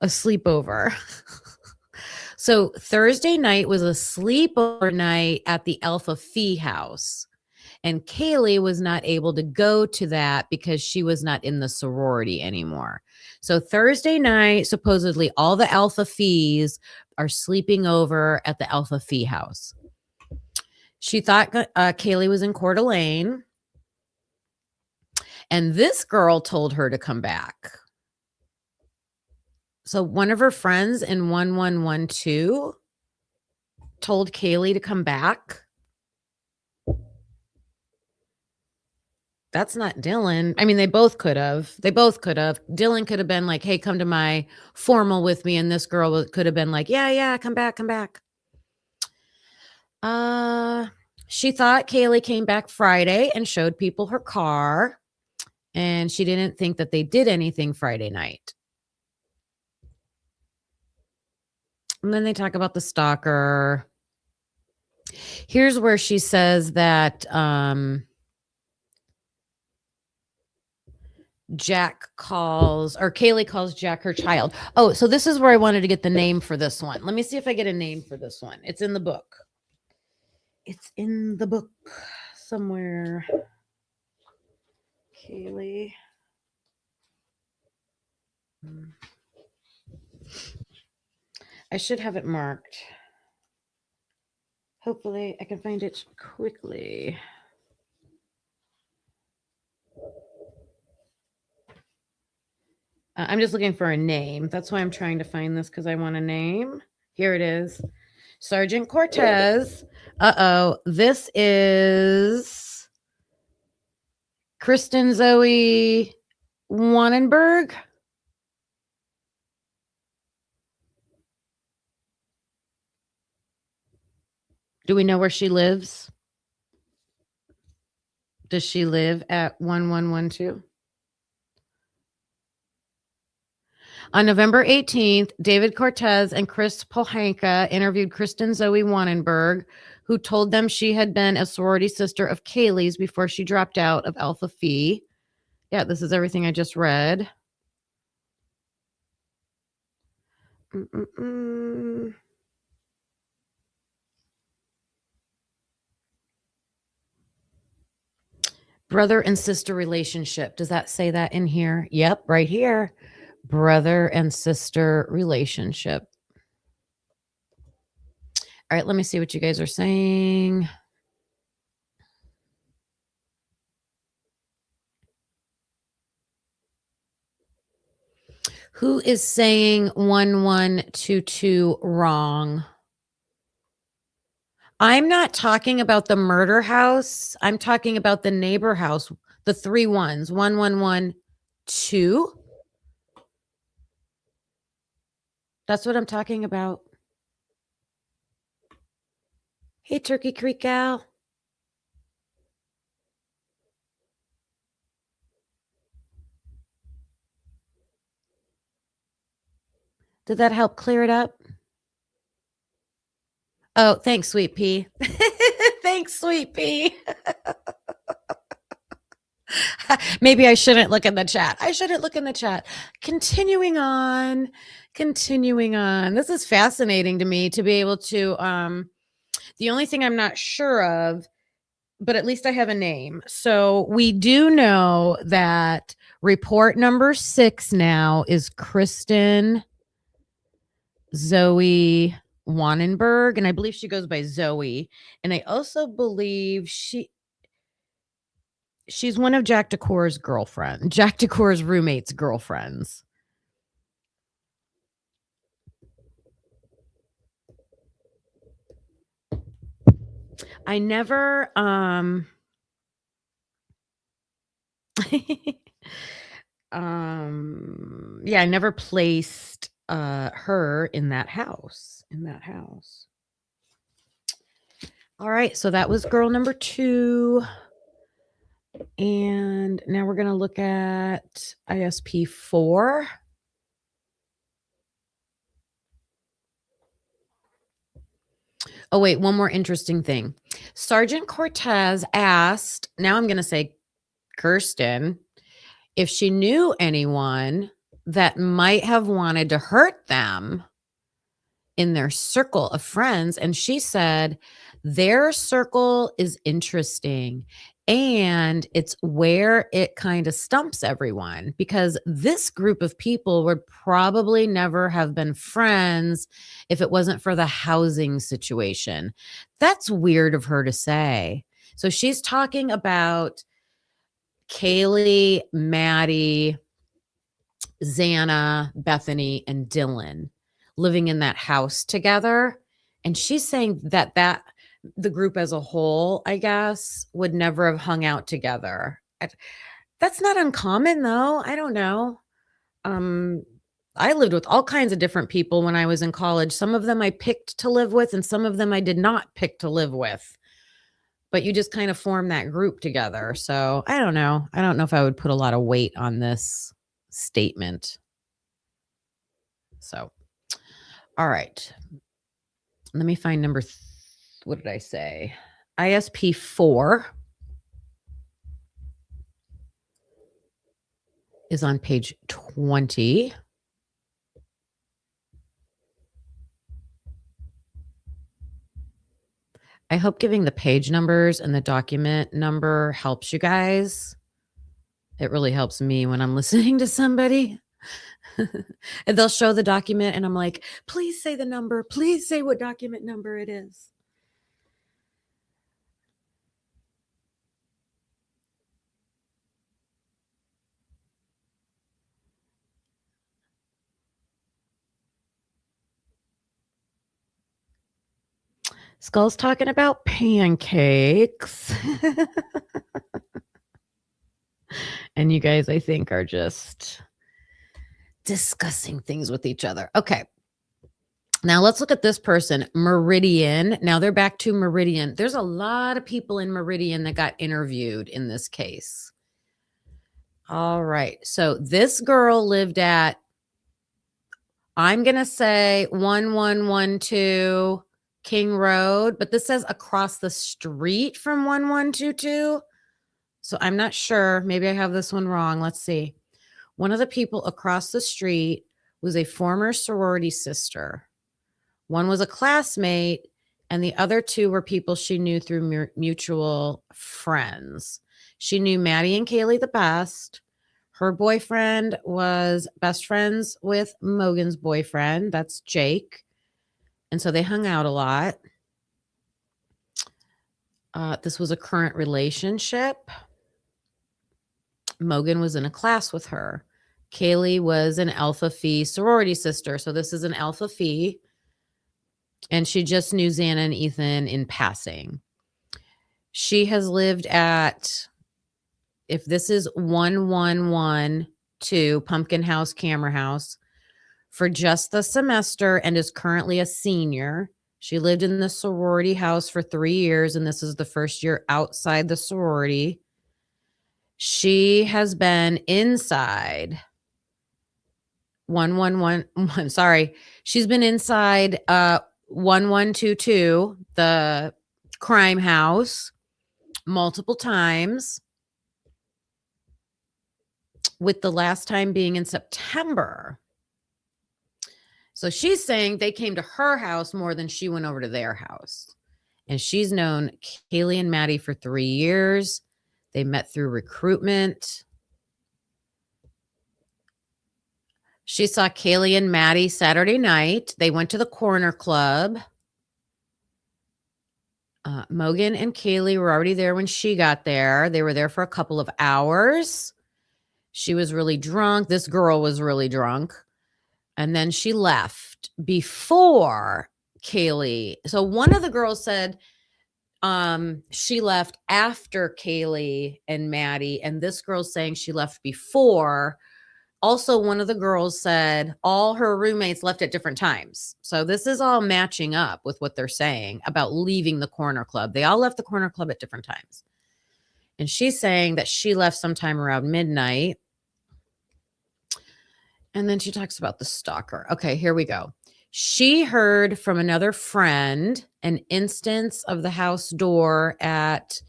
a sleepover. So Thursday night was a sleepover night at the Alpha Phi house. And Kaylee was not able to go to that because she was not in the sorority anymore. So Thursday night, supposedly all the Alpha Phis are sleeping over at the Alpha Phi house. She thought Kaylee was in Coeur d'Alene. And this girl told her to come back. So one of her friends in 1112 told Kaylee to come back. That's not Dylan. I mean, they both could have. Dylan could have been like, hey, come to my formal with me. And this girl could have been like, yeah, come back. She thought Kaylee came back Friday and showed people her car. And she didn't think that they did anything Friday night. And then they talk about the stalker. Here's where she says that Kaylee calls Jack her child. Oh, so this is where I wanted to get the name for this one. Let me see if I get a name for this one. It's in the book. It's in the book somewhere. Kaylee. I should have it marked. Hopefully I can find it quickly. I'm just looking for a name. That's why I'm trying to find this, because I want a name. Here it is. Sergeant Cortez. This is Kristen Zoe Wannenberg. Do we know where she lives? Does she live at 1112? On November 18th, David Cortez and Chris Polhanka interviewed Kristen Zoe Wannenberg, who told them she had been a sorority sister of Kaylee's before she dropped out of Alpha Phi. Yeah, this is everything I just read. Brother and sister relationship. Does that say that in here? Yep, right here. Brother and sister relationship. All right, let me see what you guys are saying. Who is saying 1122 wrong? I'm not talking about the murder house. I'm talking about the neighbor house, the 3 ones, 1112. That's what I'm talking about. Hey, Turkey Creek gal. Did that help clear it up? Oh, thanks, Sweet Pea. Thanks, Sweet Pea. Maybe I shouldn't look in the chat. Continuing on. This is fascinating to me to be able to the only thing I'm not sure of, but at least I have a name. So we do know that report number 6 now is Kristen Zoe Wannenberg, and I believe she goes by Zoe. And I also believe she's one of Jack DeCour's roommate's girlfriends. I never I never placed her in that house. All right, so that was girl number 2. And now we're going to look at ISP 4. Oh, wait, one more interesting thing. Sergeant Cortez asked, now I'm going to say Kirsten, if she knew anyone that might have wanted to hurt them in their circle of friends. And she said, their circle is interesting. And it's where it kind of stumps everyone because this group of people would probably never have been friends if it wasn't for the housing situation. That's weird of her to say. So she's talking about Kaylee, Maddie, Xana, Bethany, and Dylan living in that house together. And she's saying that the group as a whole, I guess, would never have hung out together. That's not uncommon though. I don't know. I lived with all kinds of different people when I was in college. Some of them I picked to live with and some of them I did not pick to live with. But you just kind of form that group together. So I don't know. I don't know if I would put a lot of weight on this statement. So, all right. Let me find number, what did I say? ISP 4 is on page 20. I hope giving the page numbers and the document number helps you guys. It really helps me when I'm listening to somebody. And they'll show the document and I'm like, please say the number. Please say what document number it is. Skull's talking about pancakes. And you guys, I think, are just discussing things with each other. Okay. Now let's look at this person, Meridian. Now they're back to Meridian. There's a lot of people in Meridian that got interviewed in this case. All right. So this girl lived at, I'm going to say 1112 King Road, but this says across the street from 1122. So I'm not sure. Maybe I have this one wrong. Let's see. One of the people across the street was a former sorority sister. One was a classmate, and the other two were people she knew through mutual friends. She knew Maddie and Kaylee the best. Her boyfriend was best friends with Mogan's boyfriend. That's Jake. And so they hung out a lot. This was a current relationship. Mogan was in a class with her. Kaylee was an Alpha Phi sorority sister. So this is an Alpha Phi. And she just knew Xana and Ethan in passing. She has lived at, if this is 1112 Pumpkin House, Camera House, for just the semester and is currently a senior. She lived in the sorority house for 3 years, and this is the first year outside the sorority. She has been inside 111. Sorry. She's been inside 1122, the crime house, multiple times, with the last time being in September. So she's saying they came to her house more than she went over to their house. And she's known Kaylee and Maddie for 3 years. They met through recruitment. She saw Kaylee and Maddie Saturday night. They went to the Corner Club. Mogan and Kaylee were already there when she got there. They were there for a couple of hours. She was really drunk. This girl was really drunk. And then she left before Kaylee. So one of the girls said she left after Kaylee and Maddie. And this girl's saying she left before. Also, one of the girls said all her roommates left at different times. So this is all matching up with what they're saying about leaving the Corner Club. They all left the Corner Club at different times. And she's saying that she left sometime around midnight. And then she talks about the stalker. Okay, here we go. She heard from another friend an instance of the house door at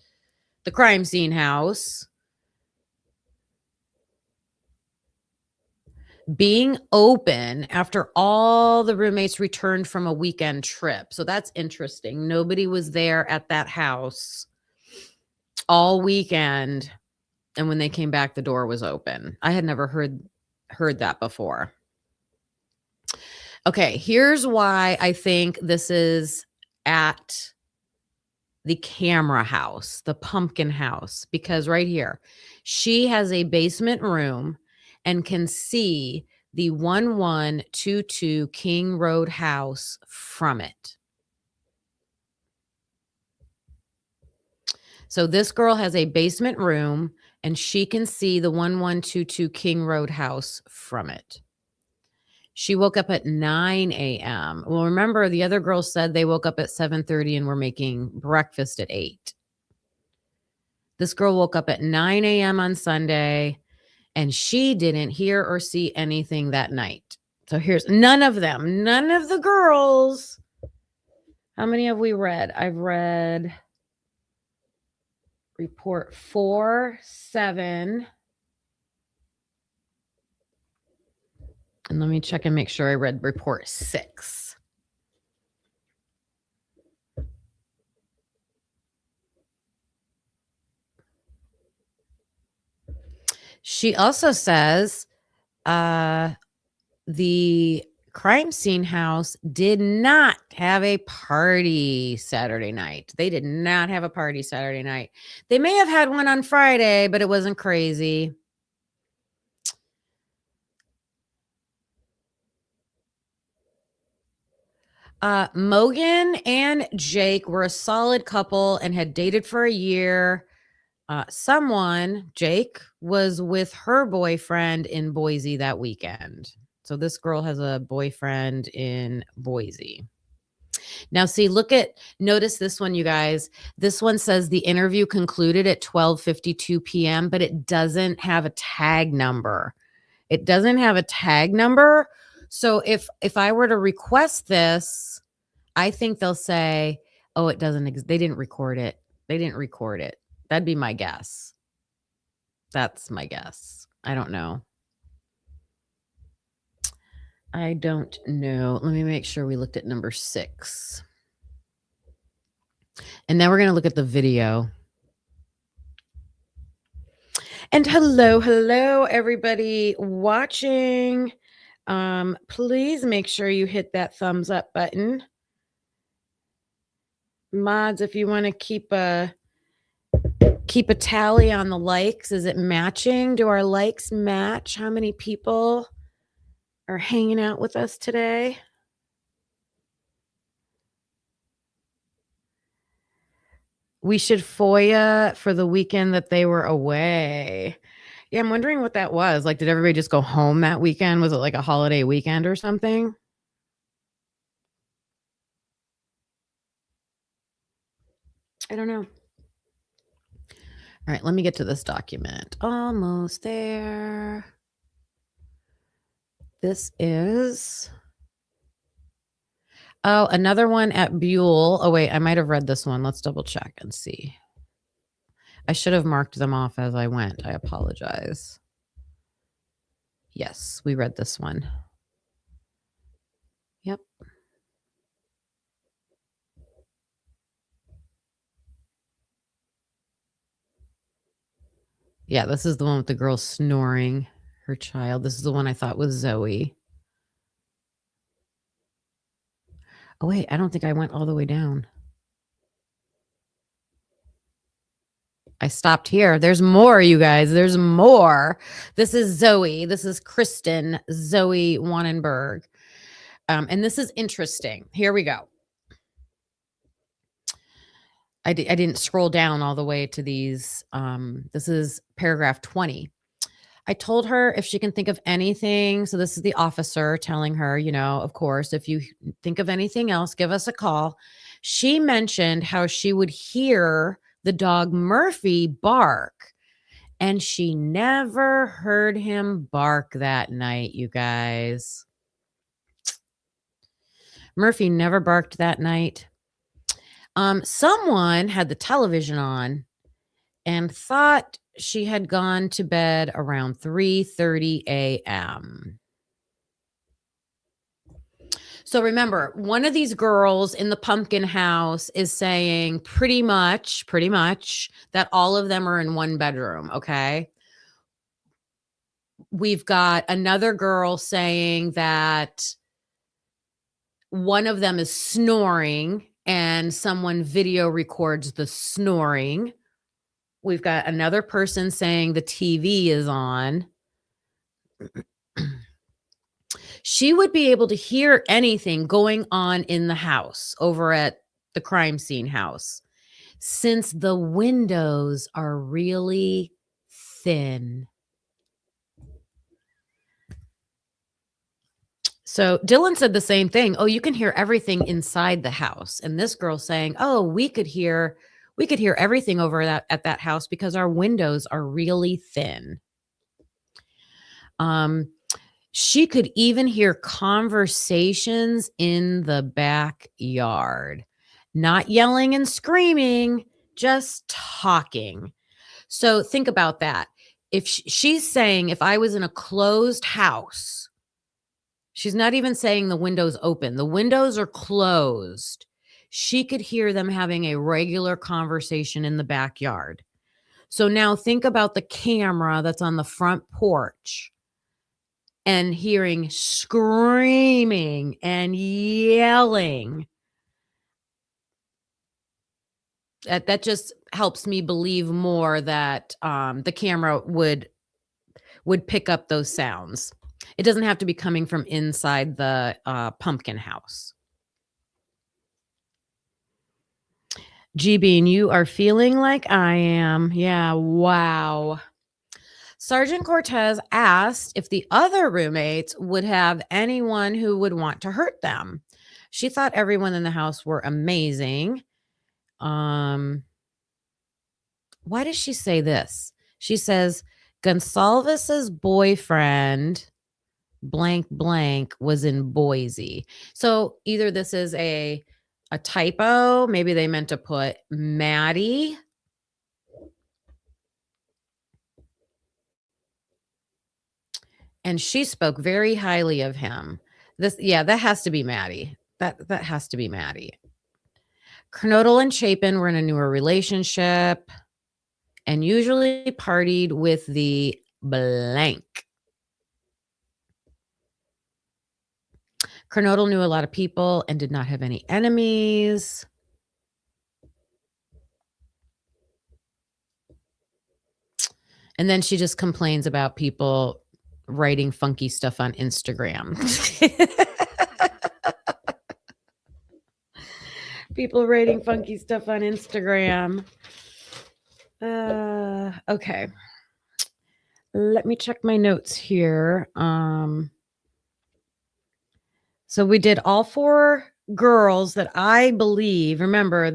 the crime scene house. being open after all the roommates returned from a weekend trip. So that's interesting. Nobody was there at that house all weekend, and when they came back, the door was open. I had never heard that before. Okay, here's why I think this is at the camera house, the pumpkin house, because right here, she has a basement room and can see the 1122 King Road house from it. So this girl has a basement room and she can see the 1122 King Road house from it. She woke up at 9 a.m. Well, remember, the other girls said they woke up at 7:30 and were making breakfast at 8. This girl woke up at 9 a.m. on Sunday, and she didn't hear or see anything that night. So here's none of them, none of the girls. How many have we read? I've read report 4, 7. And let me check and make sure I read report 6. She also says the crime scene house did not have a party Saturday night. They did not have a party Saturday night. They may have had one on Friday, but it wasn't crazy. Mogan and Jake were a solid couple and had dated for a year. Jake, was with her boyfriend in Boise that weekend. So this girl has a boyfriend in Boise. Now, see, notice this one, you guys. This one says the interview concluded at 12:52 p.m., but it doesn't have a tag number. It doesn't have a tag number. So if I were to request this, I think they'll say, oh, it doesn't, they didn't record it. They didn't record it. That'd be my guess. That's my guess. I don't know. I don't know. Let me make sure we looked at number 6. And now we're going to look at the video. And hello, everybody watching. Please make sure you hit that thumbs up button. Mods, if you want to keep a tally on the likes, is it matching? Do our likes match how many people are hanging out with us today? We should FOIA for the weekend that they were away. Yeah, I'm wondering what that was. Like, did everybody just go home that weekend? Was it like a holiday weekend or something? I don't know. All right, let me get to this document. Almost there. This is... Oh, another one at Buell. Oh, wait, I might have read this one. Let's double check and see. I should have marked them off as I went. I apologize. Yes, we read this one. Yep. Yeah, this is the one with the girl snoring her child. This is the one I thought was Zoe. Oh, wait, I don't think I went all the way down. I stopped here. There's more, you guys. There's more. This is Zoe. This is Kristen, Zoe Wannenberg. And this is interesting. Here we go. I didn't scroll down all the way to these. This is paragraph 20. I told her if she can think of anything. So this is the officer telling her, of course, if you think of anything else, give us a call. She mentioned how she would hear the dog Murphy bark, and she never heard him bark that night, you guys. Murphy never barked that night. Someone had the television on and thought she had gone to bed around 3:30 a.m. So remember, one of these girls in the pumpkin house is saying pretty much that all of them are in one bedroom, okay? We've got another girl saying that one of them is snoring and someone video records the snoring. We've got another person saying the TV is on. She would be able to hear anything going on in the house over at the crime scene house since the windows are really thin. So Dylan said the same thing. Oh, you can hear everything inside the house. And this girl saying, "Oh, we could hear everything over at that house because our windows are really thin." She could even hear conversations in the backyard. Not yelling and screaming, just talking. So think about that. If she's saying if I was in a closed house, she's not even saying the windows open. The windows are closed. She could hear them having a regular conversation in the backyard. So now think about the camera that's on the front porch and hearing screaming and yelling. That just helps me believe more that the camera would pick up those sounds. It doesn't have to be coming from inside the pumpkin house. G Bean, you are feeling like I am. Yeah, wow. Sergeant Cortez asked if the other roommates would have anyone who would want to hurt them. She thought everyone in the house were amazing. Why does she say this? She says Gonsalves's boyfriend blank blank was in Boise. So either this is a typo, maybe they meant to put Maddie. And she spoke very highly of him. That has to be Maddie. That has to be Maddie. Kernodle and Chapin were in a newer relationship and usually partied with the blank. Kernodle knew a lot of people and did not have any enemies. And then she just complains about people writing funky stuff on Instagram. People writing funky stuff on Instagram. Okay. Let me check my notes here. So we did all 4 girls that I believe, remember,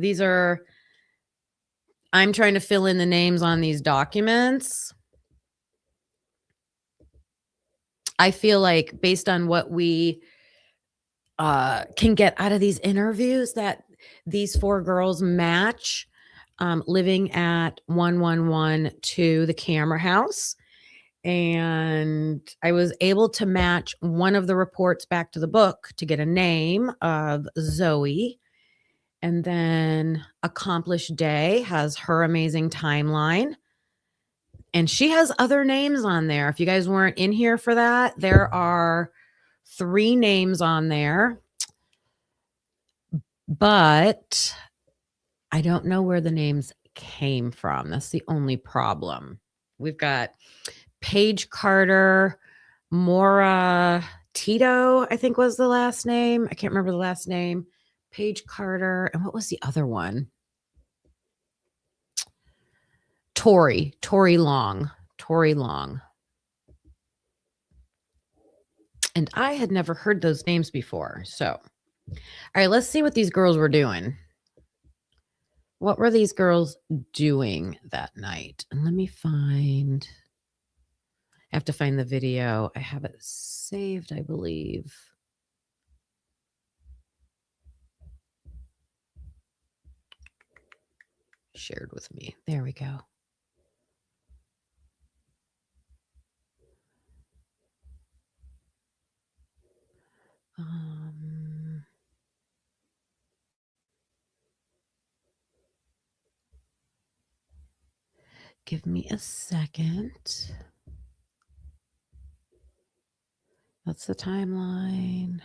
I'm trying to fill in the names on these documents. I feel like based on what we can get out of these interviews that these 4 girls match living at 1112 the Camera House. And I was able to match one of the reports back to the book to get a name of Zoe. And then Accomplished Day has her amazing timeline. And she has other names on there. If you guys weren't in here for that, there are 3 names on there. But I don't know where the names came from. That's the only problem. We've got Paige Carter, Maura Tito, I think was the last name. I can't remember the last name. Paige Carter. And what was the other one? Tori Long. And I had never heard those names before. So, all right, let's see what these girls were doing. What were these girls doing that night? And let me find. I have to find the video. I have it saved, I believe. Shared with me. There we go. Give me a second. That's the timeline.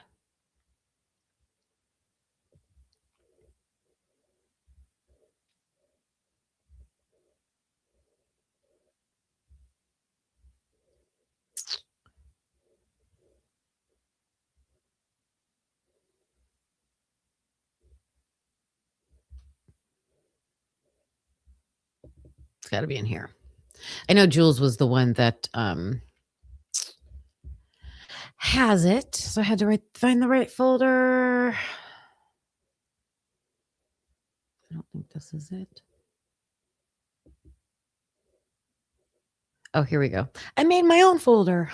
It's got to be in here. I know Jules was the one that has it, so I had to find the right folder. I don't think this is it. Oh, here we go. I made my own folder.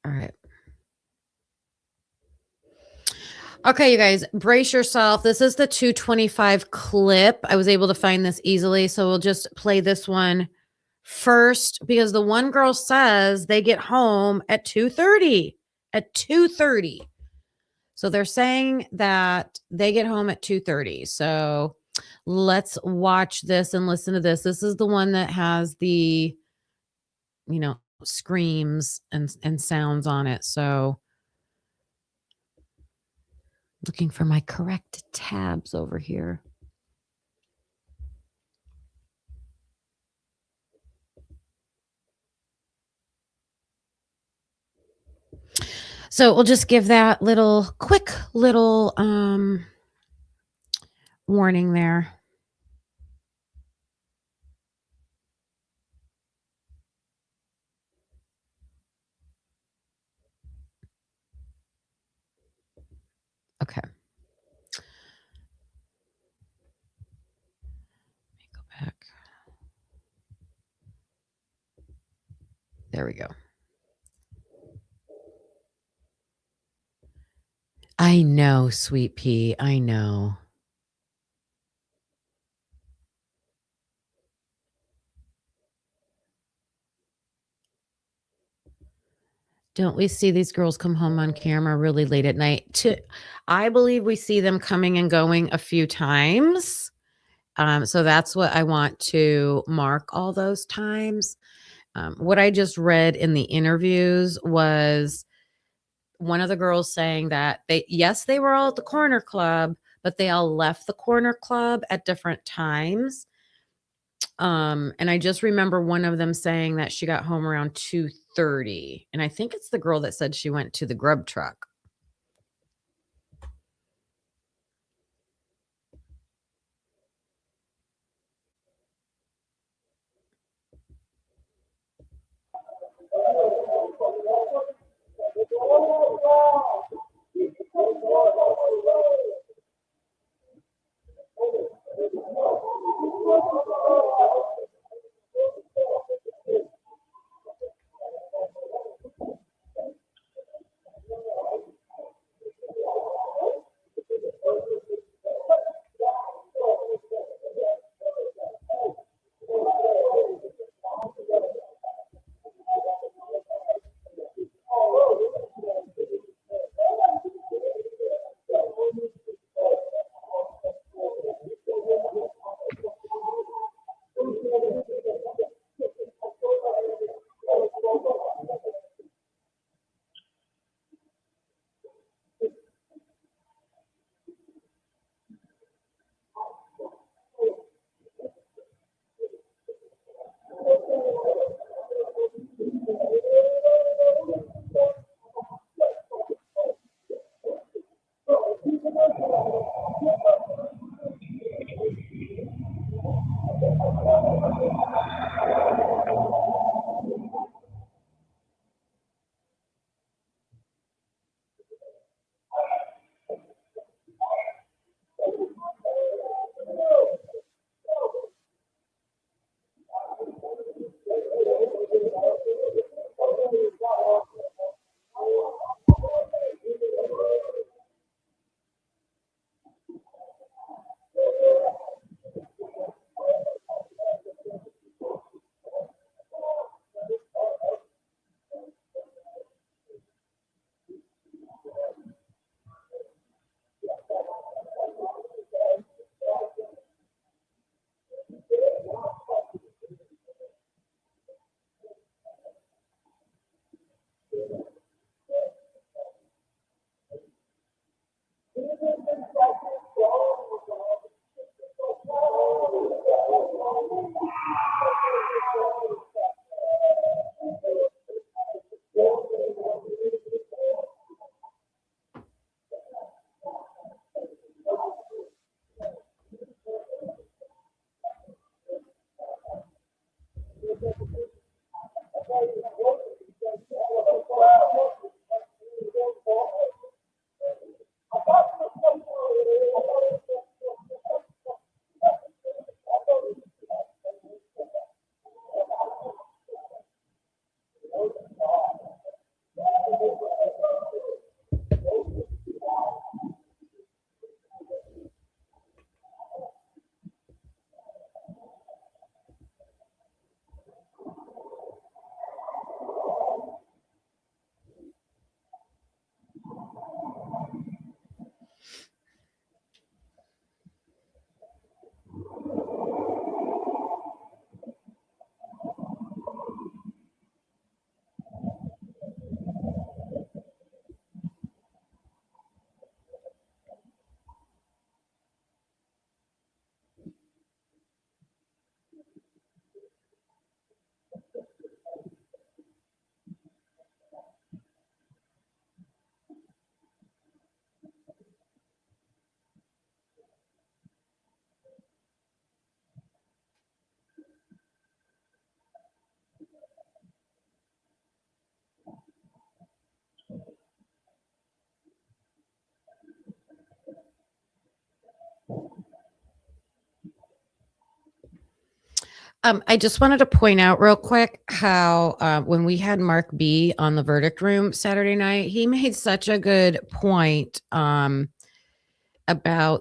All right. Okay, you guys, brace yourself. This is the 225 clip. I was able to find this easily, so we'll just play this one first because the one girl says they get home at 2:30. At 2:30. So they're saying that they get home at 2:30. So let's watch this and listen to this. This is the one that has the, screams and sounds on it. So looking for my correct tabs over here. So we'll just give that quick little warning there. Okay. Let me go back. There we go. I know, Sweet Pea. I know. Don't we see these girls come home on camera really late at night? I believe we see them coming and going a few times. So that's what I want to mark all those times. What I just read in the interviews was one of the girls saying that they were all at the corner club, but they all left the corner club at different times. And I just remember one of them saying that she got home around 2:30. And I think it's the girl that said she went to the grub truck. I just wanted to point out real quick how when we had Mark B on the verdict room Saturday night, he made such a good point about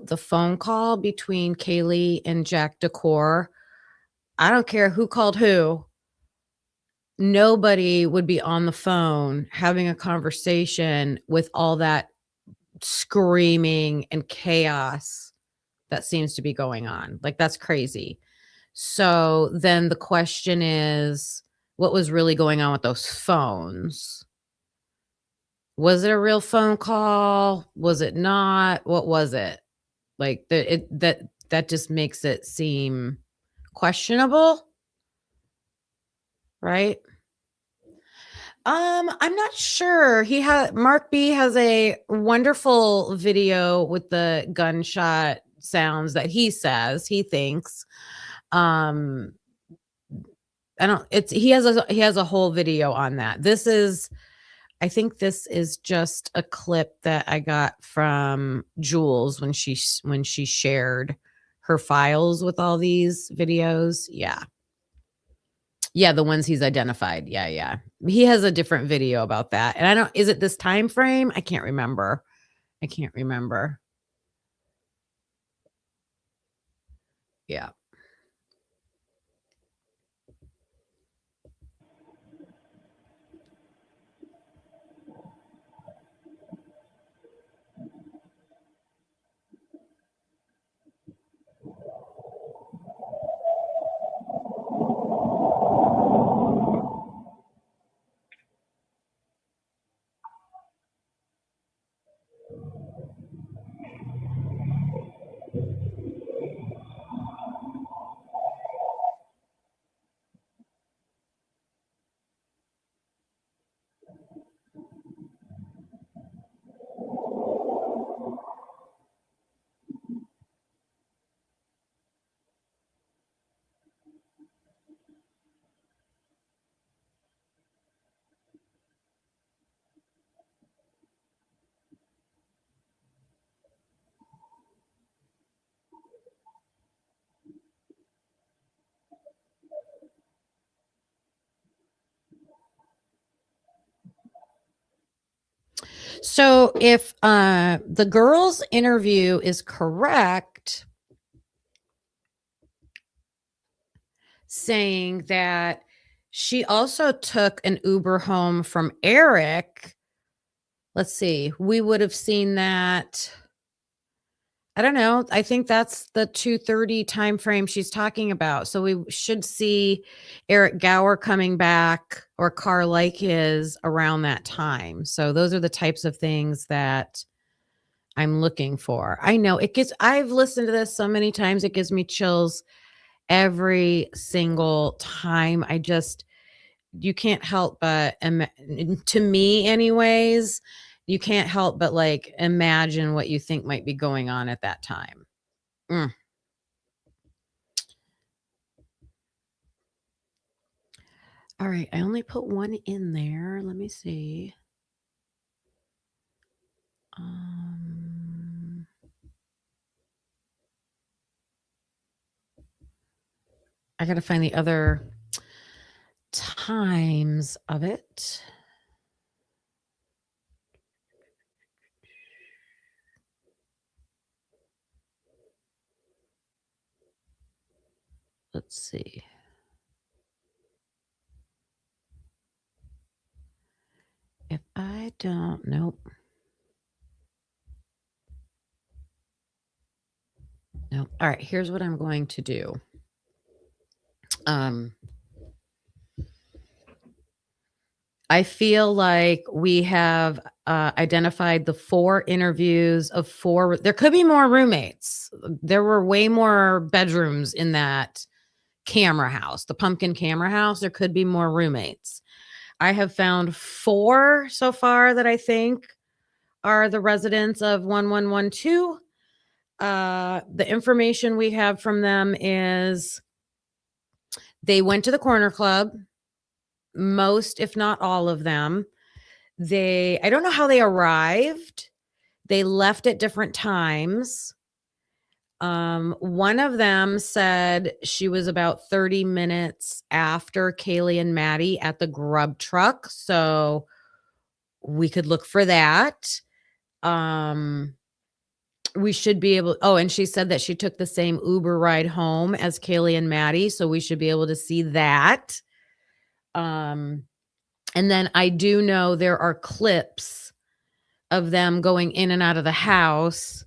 the phone call between Kaylee and Jack Decor. I don't care who called who. Nobody would be on the phone having a conversation with all that screaming and chaos that seems to be going on. Like, that's crazy. So then the question is, what was really going on with those phones? Was it a real phone call? Was it not? What was it? Like that just makes it seem questionable, right? I'm not sure. Mark B has a wonderful video with the gunshot sounds that he says he thinks. I don't it's he has a whole video on that. I think this is just a clip that I got from Jules when she shared her files with all these videos. Yeah. Yeah, the ones he's identified. Yeah, yeah. He has a different video about that. And is it this time frame? I can't remember. Yeah. So if the girl's interview is correct, saying that she also took an Uber home from Eric, let's see, we would have seen that. I don't know. I think that's the 2:30 time frame she's talking about. So we should see Eric Gower coming back or a car like his around that time. So those are the types of things that I'm looking for. I know I've listened to this so many times, it gives me chills every single time. You can't help but, to me, anyways, you can't help but like imagine what you think might be going on at that time. Mm. All right, I only put one in there. Let me see. Um, I got to find the other times of it. Let's see. If I don't, nope. Nope. All right, here's what I'm going to do. I feel like we have identified the 4 interviews of 4. There could be more roommates. There were way more bedrooms in that camera house, the pumpkin camera house. There could be more roommates. I have found 4 so far that I think are the residents of 1112. The information we have from them is they went to the corner club, most, if not all of them. I don't know how they arrived. They left at different times. One of them said she was about 30 minutes after Kaylee and Maddie at the grub truck. So we could look for that. We should be able, and she said that she took the same Uber ride home as Kaylee and Maddie. So we should be able to see that. And then I do know there are clips of them going in and out of the house.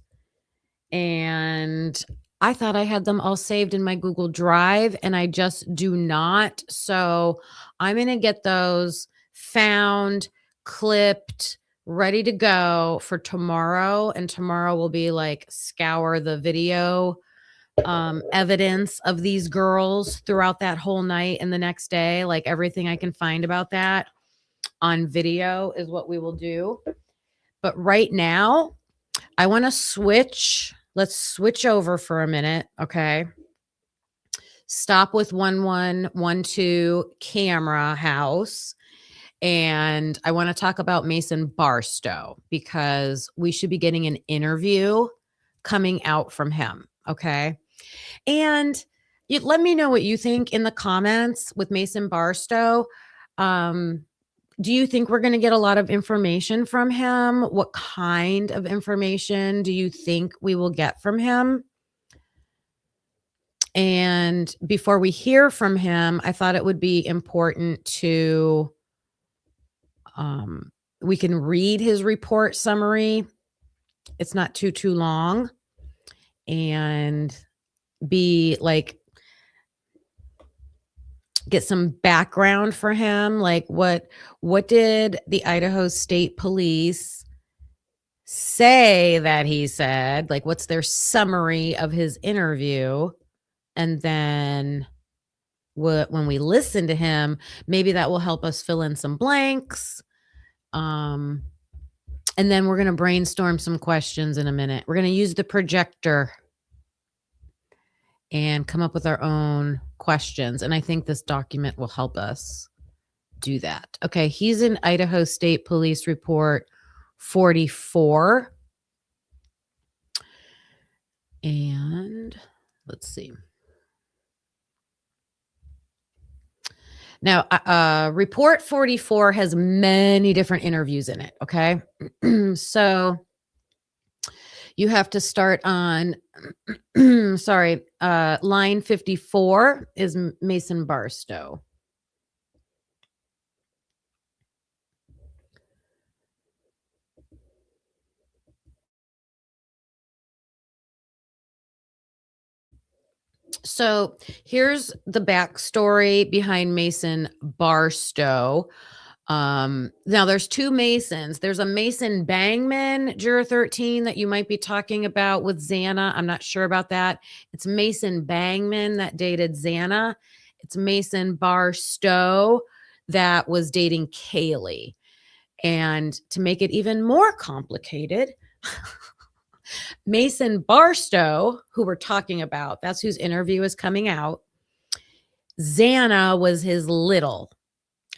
And I thought I had them all saved in my Google Drive, and I just do not. So I'm going to get those found, clipped, ready to go for tomorrow. And tomorrow will be like scour the video evidence of these girls throughout that whole night and the next day. Like everything I can find about that on video is what we will do. But right now, I want to switch. Let's switch over for a minute. Okay. Stop with 1112 camera house. And I want to talk about Mason Barstow because we should be getting an interview coming out from him. Okay. And let me know what you think in the comments with Mason Barstow. Do you think we're going to get a lot of information from him? What kind of information do you think we will get from him? And before we hear from him, I thought it would be important to, we can read his report summary. It's not too long, and be like, get some background for him. Like what did the Idaho State Police say that he said? Like, what's their summary of his interview? And then when we listen to him, maybe that will help us fill in some blanks. And then we're going to brainstorm some questions in a minute. We're going to use the projector and come up with our own questions. And I think this document will help us do that. Okay, he's in Idaho State Police Report 44. And let's see. Now, Report 44 has many different interviews in it, okay? So you have to start on, line 54 is Mason Barstow. So here's the backstory behind Mason Barstow. Now there's 2 Masons. There's a Mason Bangman, Juror 13, that you might be talking about with Xana. I'm not sure about that. It's Mason Bangman that dated Xana. It's Mason Barstow that was dating Kaylee. And to make it even more complicated, Mason Barstow, who we're talking about, that's whose interview is coming out. Xana was his little.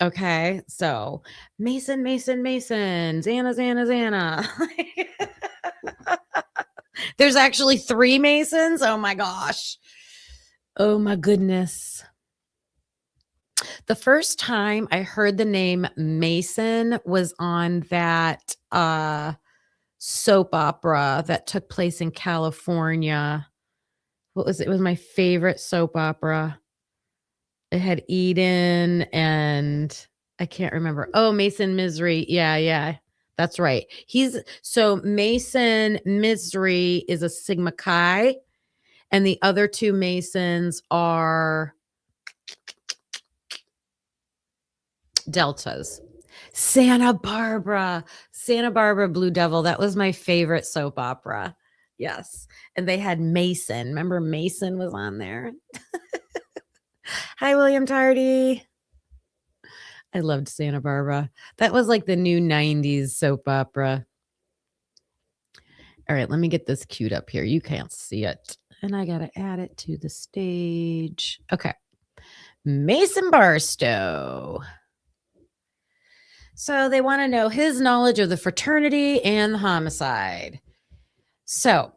Okay, so Mason, Mason, Mason, Xana, Xana, Xana. There's actually 3 Masons. Oh my gosh. Oh my goodness. The first time I heard the name Mason was on that soap opera that took place in California. What was it? It was my favorite soap opera. It had Eden and I can't remember. Oh, Mason Misery. Yeah. That's right. So Mason Misery is a Sigma Chi, and the other 2 Masons are Deltas. Santa Barbara Blue Devil. That was my favorite soap opera. Yes. And they had Mason. Remember Mason was on there? Hi, William Tardy. I loved Santa Barbara. That was like the new 90s soap opera. All right, let me get this queued up here. You can't see it. And I got to add it to the stage. Okay. Mason Barstow. So they want to know his knowledge of the fraternity and the homicide. So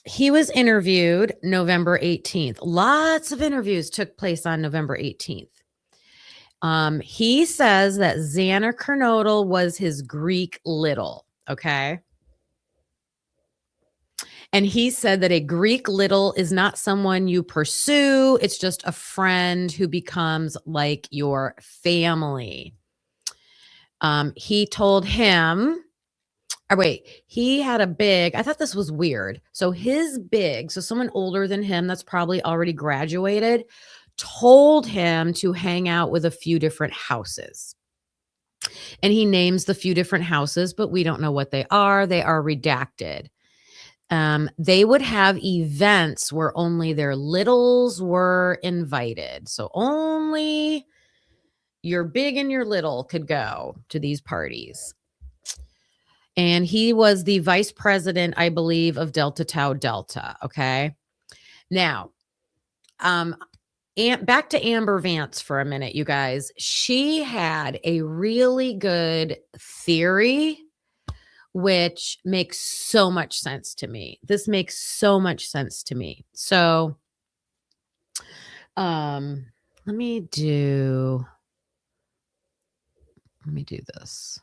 he was interviewed November 18th. Lots of interviews took place on November 18th. He says that Xana Kernodle was his Greek little, okay? And he said that a Greek little is not someone you pursue. It's just a friend who becomes like your family. He told him, he had a big, I thought this was weird. So someone older than him that's probably already graduated, told him to hang out with a few different houses. And he names the few different houses, but we don't know what they are. They are redacted. They would have events where only their littles were invited. So only your big and your little could go to these parties. And he was the vice president, I believe, of Delta Tau Delta. Okay. Now, back to Amber Vance for a minute, you guys. She had a really good theory, which makes so much sense to me. This makes so much sense to me. So, let me do this.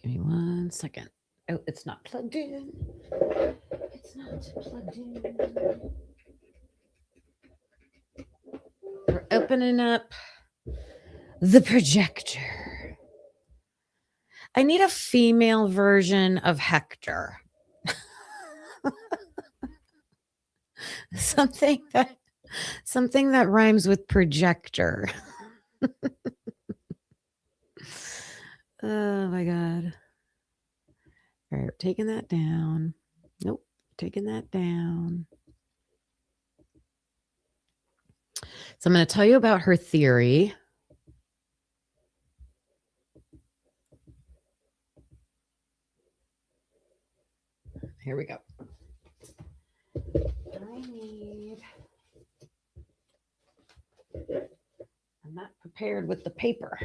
Give me 1 second. Oh, it's not plugged in. It's not plugged in. We're opening up the projector. I need a female version of Hector. Something that rhymes with projector. Oh my God. All right, taking that down. Nope, taking that down. So I'm going to tell you about her theory. Here we go. I'm not prepared with the paper.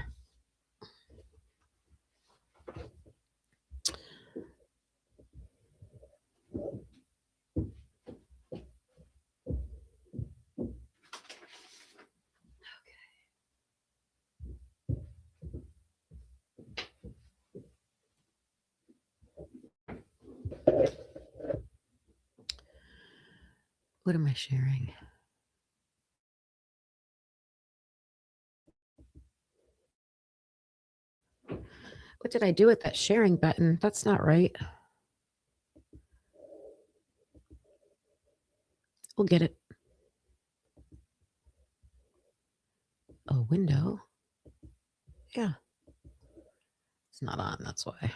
What am I sharing? What did I do with that sharing button? That's not right. We'll get it. A window? Yeah. It's not on, that's why.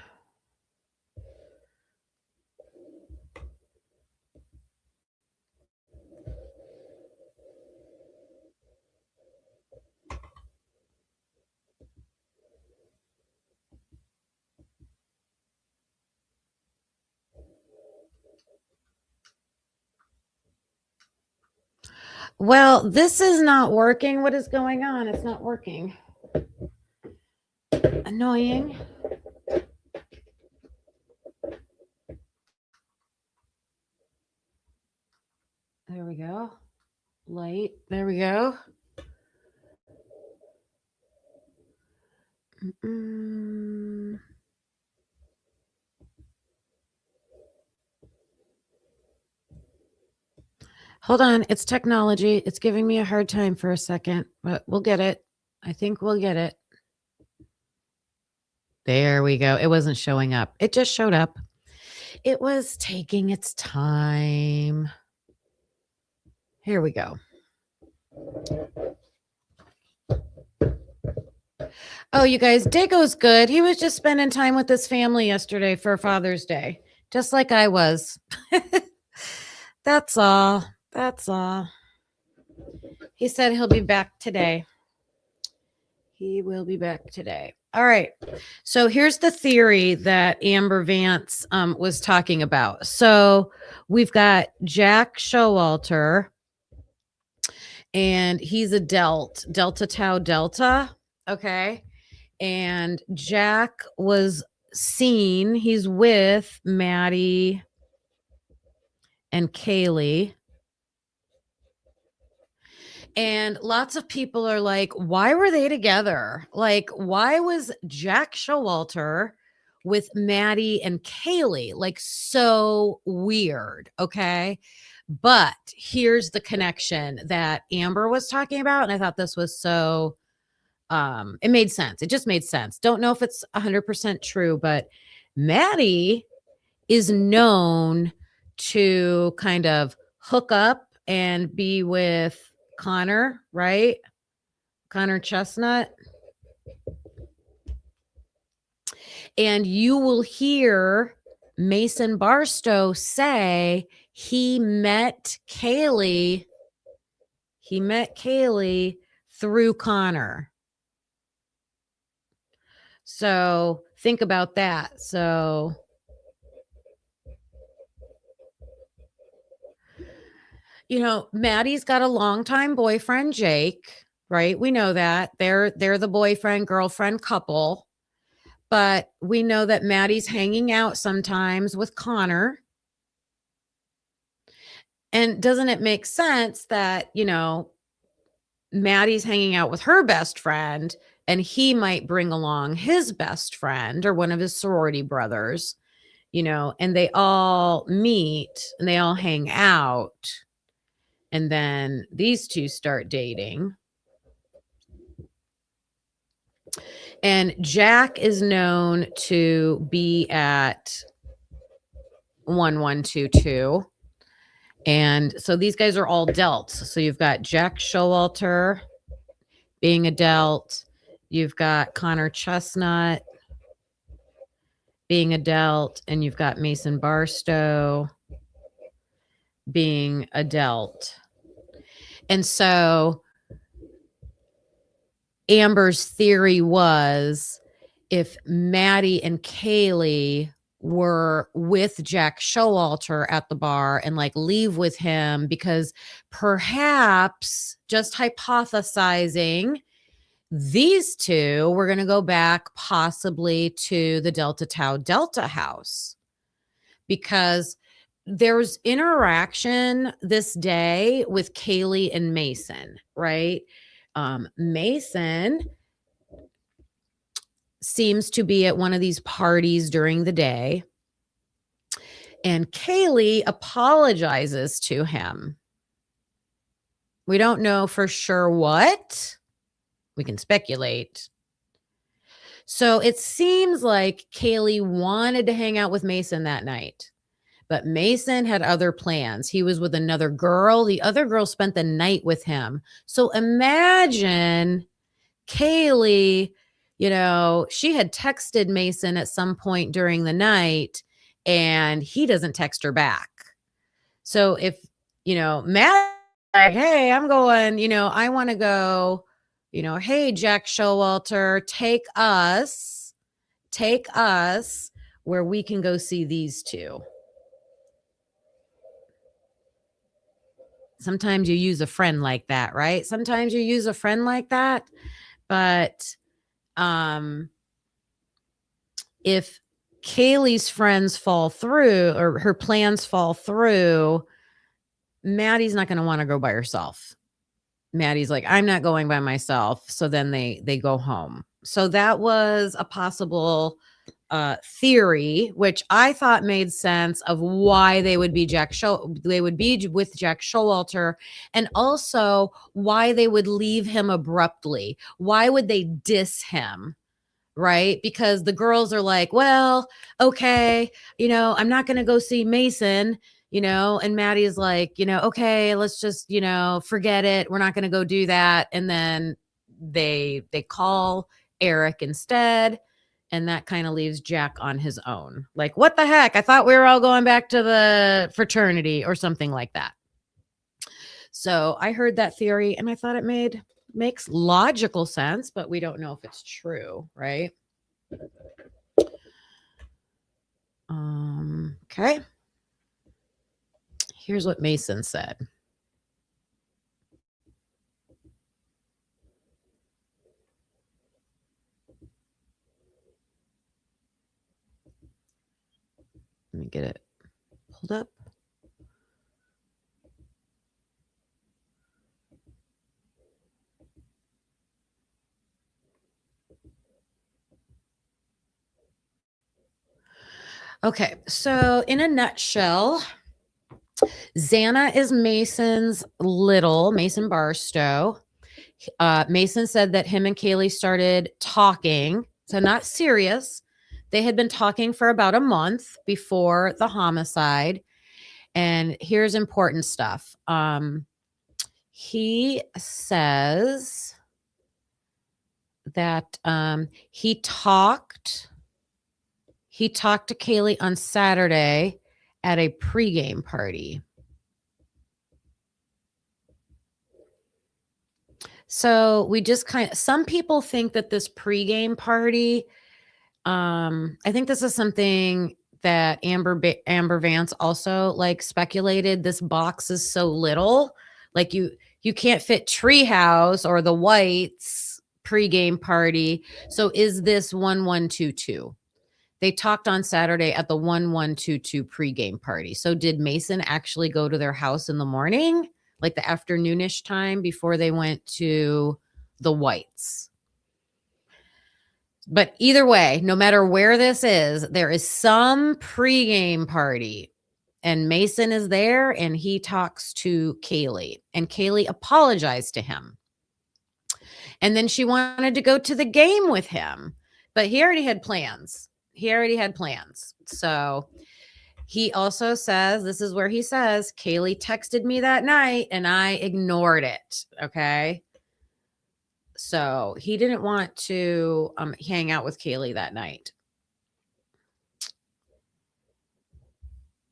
Well, this is not working. What is going on? It's not working. Annoying. There we go. Light. There we go. Mm-mm. Hold on. It's technology. It's giving me a hard time for a second, but we'll get it. I think we'll get it. There we go. It wasn't showing up. It just showed up. It was taking its time. Here we go. Oh, you guys, Dago's good. He was just spending time with his family yesterday for Father's Day, just like I was. That's all. That's all. He said he'll be back today. He will be back today. All right. So here's the theory that Amber Vance was talking about. So we've got Jack Showalter, and he's a Delta Tau Delta. Okay. And Jack was seen, he's with Maddie and Kaylee. And lots of people are like, why were they together? Like, why was Jack Showalter with Maddie and Kaylee? Like, so weird. Okay. But here's the connection that Amber was talking about. And I thought this was so, it made sense. It just made sense. Don't know if it's 100% true, but Maddie is known to kind of hook up and be with Connor, right? Connor Chestnut. And you will hear Mason Barstow say he met Kaylee through Connor. So think about that. So you know, Maddie's got a longtime boyfriend, Jake, right? We know that. They're the boyfriend girlfriend couple. But we know that Maddie's hanging out sometimes with Connor. And doesn't it make sense that, you know, Maddie's hanging out with her best friend and he might bring along his best friend or one of his sorority brothers, you know, and they all meet and they all hang out. And then these two start dating. And Jack is known to be at 1122. And so these guys are all delts. So you've got Jack Showalter being a delt. You've got Connor Chestnut being a delt. And you've got Mason Barstow being a delt. And so Amber's theory was if Maddie and Kaylee were with Jack Showalter at the bar and like leave with him because perhaps, just hypothesizing, these two were going to go back possibly to the Delta Tau Delta house because there's interaction this day with Kaylee and Mason, right? Mason seems to be at one of these parties during the day, and Kaylee apologizes to him. We don't know for sure what. We can speculate. So it seems like Kaylee wanted to hang out with Mason that night, But Mason had other plans. He was with another girl. The other girl spent the night with him. So imagine Kaylee, she had texted Mason at some point during the night and he doesn't text her back. So if, Matt, like, hey, I'm going, I want to go, hey, Jack Showalter, take us where we can go see these two. Sometimes you use a friend like that, right? Sometimes you use a friend like that. But if Kaylee's friends fall through or her plans fall through, Maddie's not going to want to go by herself. Maddie's like, I'm not going by myself. So then they go home. So that was a possible theory, which I thought made sense of why they would be with Jack Showalter, and also why they would leave him abruptly. Why would they diss him? Right? Because the girls are like, well, okay, I'm not going to go see Mason, and Maddie's like, okay, let's just, forget it. We're not going to go do that. And then they call Eric instead. And that kind of leaves Jack on his own. Like, what the heck? I thought we were all going back to the fraternity or something like that. So I heard that theory and I thought it makes logical sense, but we don't know if it's true, right? Okay. Here's what Mason said. Let me get it pulled up. Okay, so in a nutshell, Xana is Mason Barstow. Mason said that him and Kaylee started talking, so not serious. They had been talking for about a month before the homicide. And here's important stuff. He says that he talked to Kaylee on Saturday at a pregame party. So we just some people think that this pregame party, I think this is something that Amber Vance also speculated. This box is so little, like you can't fit Treehouse or the Whites pregame party. So is this 1122? They talked on Saturday at the 1122 pregame party. So did Mason actually go to their house in the morning, like the afternoonish time before they went to the Whites? But either way, no matter where this is, there is some pregame party and Mason is there and he talks to Kaylee and Kaylee apologized to him. And then she wanted to go to the game with him, but he already had plans. So he also says, this is where he says, Kaylee texted me that night and I ignored it. Okay. So he didn't want to hang out with Kaylee that night.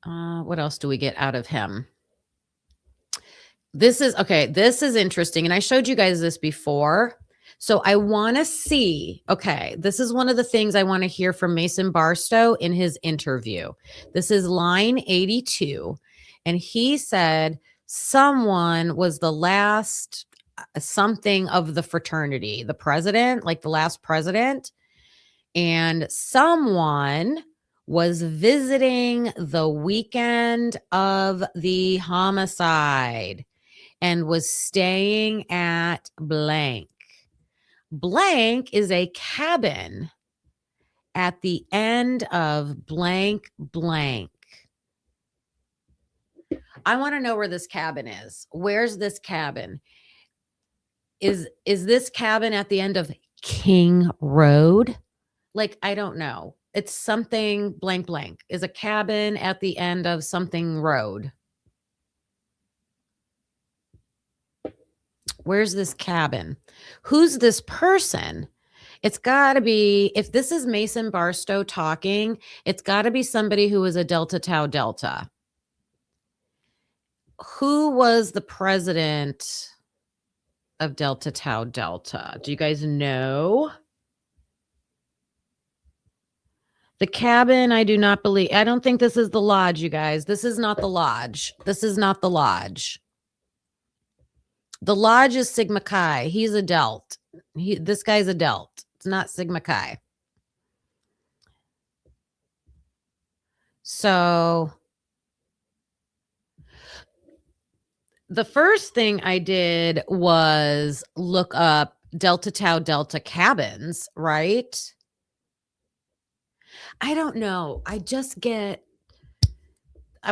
What else do we get out of him? This is interesting. And I showed you guys this before. So I want to see, this is one of the things I want to hear from Mason Barstow in his interview. This is line 82. And he said someone was the last something of the fraternity, the president, like the last president. And someone was visiting the weekend of the homicide and was staying at blank. Blank is a cabin at the end of blank blank. I want to know where this cabin is. Where's this cabin? Is this cabin at the end of King Road? I don't know. It's something blank blank. Is a cabin at the end of something road. Where's this cabin? Who's this person? It's got to be, if this is Mason Barstow talking, it's got to be somebody who was a Delta Tau Delta. Who was the president of Delta Tau Delta? Do you guys know? The cabin, I do not believe. I don't think this is the lodge, you guys. This is not the lodge. This is not the lodge. The lodge is Sigma Chi. He's a Delt. This guy's a Delt. It's not Sigma Chi. So the first thing I did was look up Delta Tau Delta cabins, right? I don't know. I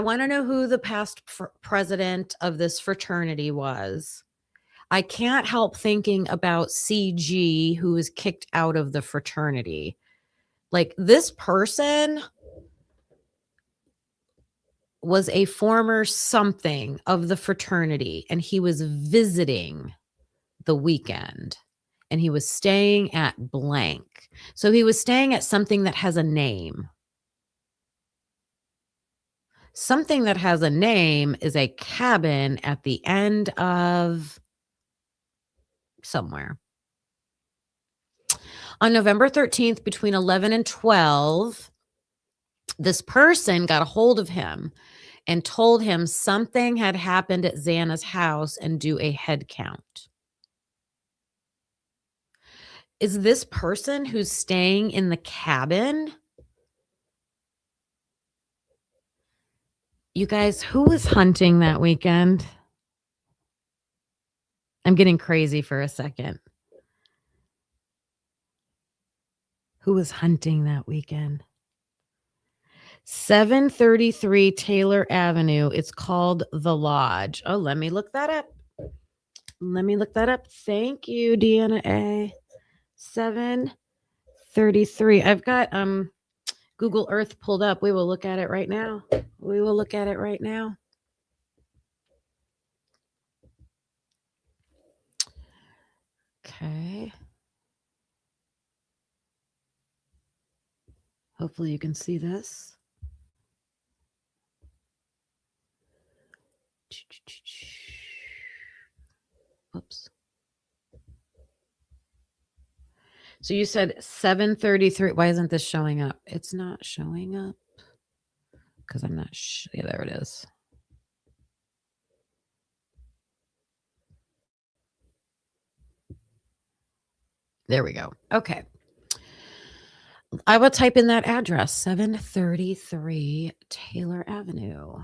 want to know who the past president of this fraternity was. I can't help thinking about CG, who was kicked out of the fraternity. Like, this person was a former something of the fraternity, and he was visiting the weekend, and he was staying at blank. So he was staying at something that has a name. Something that has a name is a cabin at the end of somewhere. On November 13th, between 11 and 12, this person got a hold of him and told him something had happened at Xana's house and do a head count. Is this person who's staying in the cabin? You guys, who was hunting that weekend? I'm getting crazy for a second. Who was hunting that weekend? 733 Taylor Avenue. It's called The Lodge. Oh, let me look that up. Thank you, Deanna A. 733. I've got Google Earth pulled up. We will look at it right now. Okay. Hopefully you can see this. Oops. So you said 733. Why isn't this showing up? It's not showing up because I'm not sure. Yeah, there it is. There we go. Okay. I will type in that address, 733 Taylor Avenue.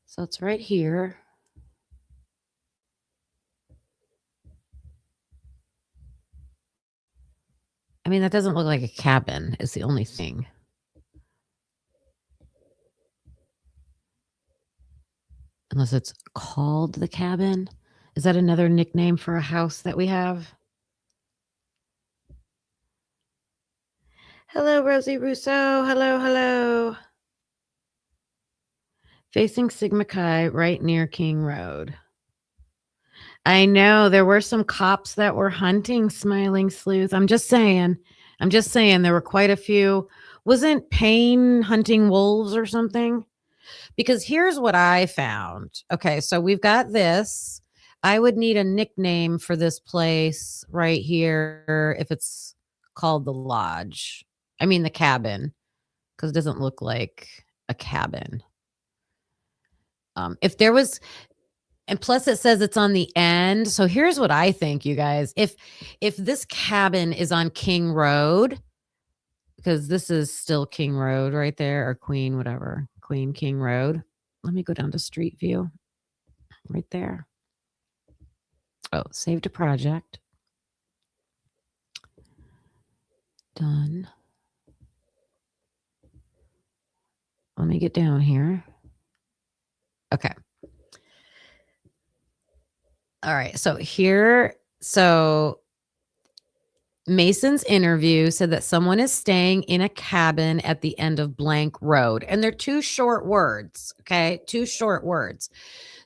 So it's right here. I mean, that doesn't look like a cabin is the only thing. Unless it's called the cabin. Is that another nickname for a house that we have? Hello, Rosie Russo. Hello. Facing Sigma Chi, right near King Road. I know there were some cops that were hunting Smiling Sleuth. I'm just saying there were quite a few. Wasn't Payne hunting wolves or something? Because here's what I found. Okay, so we've got this. I would need a nickname for this place right here if it's called the lodge. I mean the cabin, because it doesn't look like a cabin. If there was, and plus it says it's on the end. So here's what I think, you guys. If this cabin is on King Road, because this is still King Road right there, or Queen, whatever. Queen King Road. let me go down to Street View right there. Oh, saved a project. Done. Let me get down here. Okay. All right. So Mason's interview said that someone is staying in a cabin at the end of blank road. And they're 2 short words. Okay. 2 short words.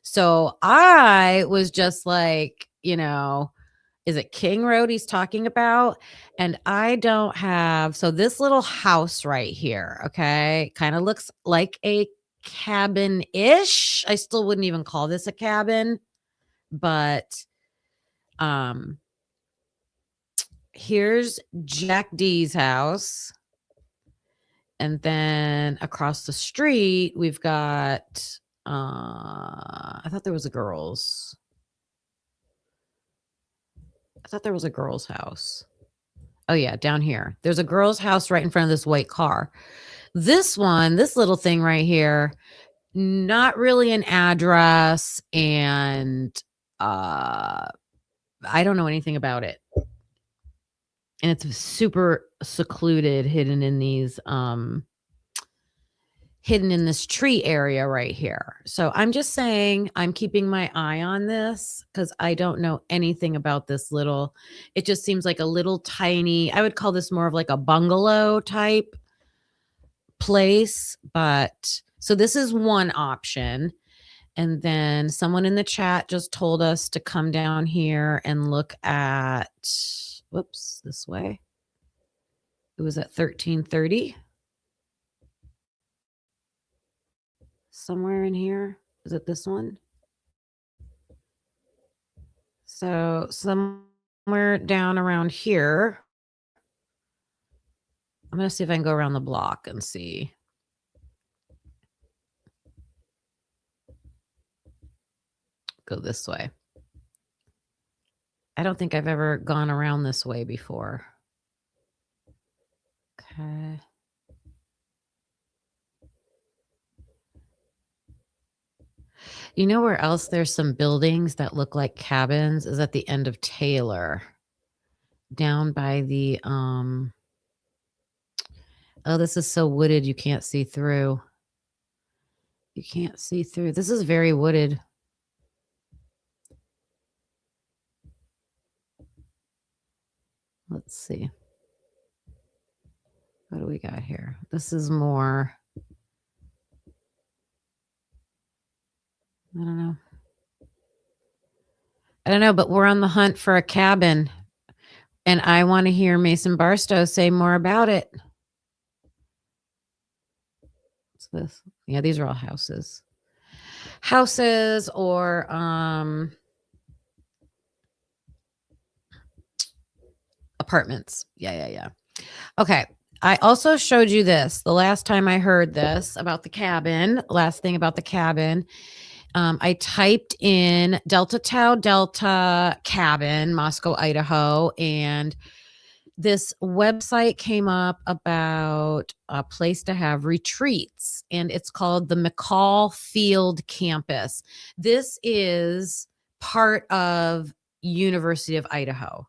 So I was just like, is it King Road he's talking about? And I don't have, so this little house right here, okay, kind of looks like a cabin-ish. I still wouldn't even call this a cabin, but here's Jack D's house. And then across the street, we've got, I thought there was a girl's house. Oh yeah, down here. There's a girl's house right in front of this white car. This little thing right here, not really an address, and I don't know anything about it. And it's super secluded, hidden in this tree area right here. So I'm just saying I'm keeping my eye on this because I don't know anything about this it just seems like a little tiny, I would call this more of like a bungalow type place. But so this is one option. And then someone in the chat just told us to come down here and look at, whoops, this way. It was at 1330. Somewhere in here. Is it this one? So somewhere down around here. I'm going to see if I can go around the block and see. Go this way. I don't think I've ever gone around this way before. Okay. You know where else there's some buildings that look like cabins is at the end of Taylor. Down by the oh, this is so wooded you can't see through. You can't see through. This is very wooded. Let's see. What do we got here? This is more, I don't know, but we're on the hunt for a cabin, and I want to hear Mason Barstow say more about it. What's this? Yeah, these are all houses. Houses or apartments. Yeah. Okay. I also showed you this the last time I heard this about the cabin. Last thing about the cabin. I typed in Delta Tau Delta cabin, Moscow, Idaho, and this website came up about a place to have retreats, and it's called the McCall Field Campus. This is part of University of Idaho.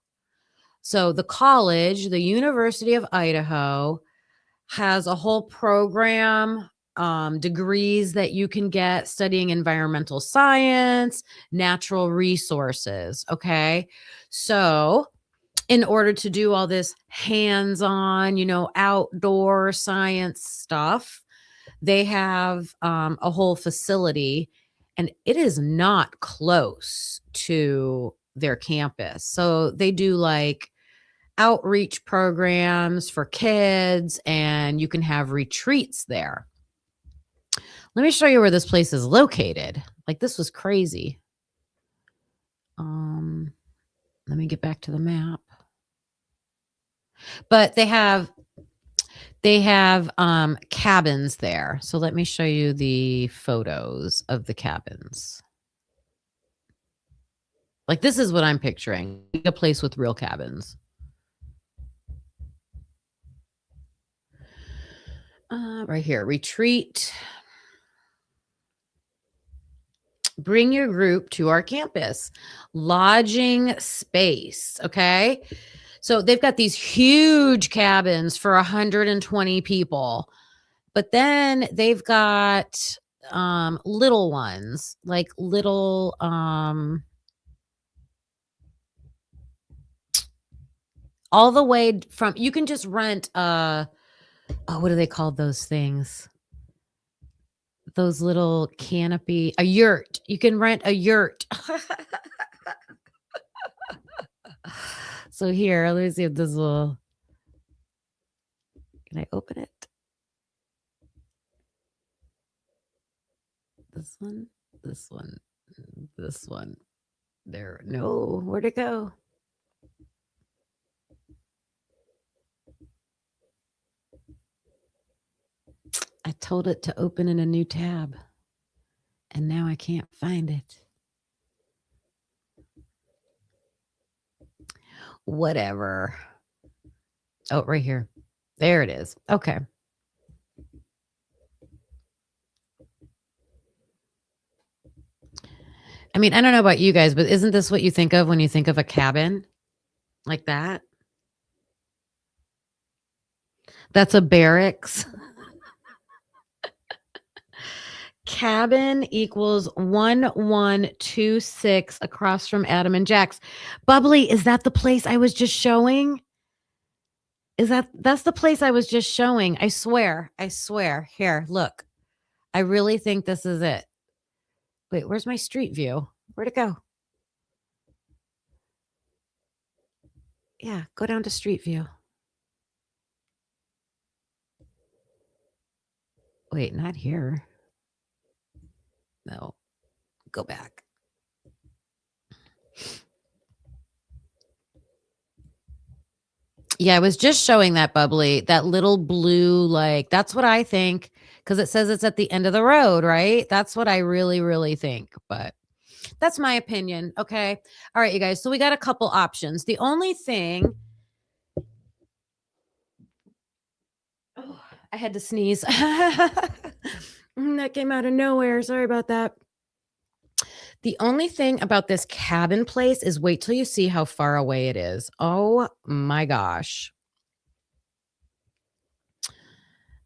So the college, the University of Idaho, has a whole program, degrees that you can get studying environmental science, natural resources. Okay. So in order to do all this hands-on, outdoor science stuff, they have a whole facility, and it is not close to their campus. So they do like outreach programs for kids, and you can have retreats there. Let me show you where this place is located. Like, this was crazy. Let me get back to the map. But they have cabins there. So let me show you the photos of the cabins. Like, this is what I'm picturing, a place with real cabins. Right here, retreat. Bring your group to our campus. Lodging space, okay? So they've got these huge cabins for 120 people. But then they've got little ones, like little all the way from you can just rent what do they call those things? Those little canopy, a yurt. You can rent a yurt. So here, let me see if this will. Can I open it? This one, this one, this one. There. No, where'd it go? I told it to open in a new tab, and now I can't find it. Whatever. Oh, right here. There it is. Okay. I mean, I don't know about you guys, but isn't this what you think of when you think of a cabin like that? That's a barracks. Cabin equals 1126 across from Adam and Jack's. Bubbly, is that the place I was just showing? That's the place I was just showing. I swear. Here, look. I really think this is it. Wait, where's my street view? Where'd it go? Yeah, go down to street view. Wait, not here. No, go back. Yeah, I was just showing that Bubbly, that little blue, like, that's what I think, because it says it's at the end of the road, right? That's what I really, really think, but that's my opinion, okay? All right, you guys, so we got a couple options. The only thing... Oh, I had to sneeze. That came out of nowhere. Sorry about that. The only thing about this cabin place is wait till you see how far away it is. Oh my gosh.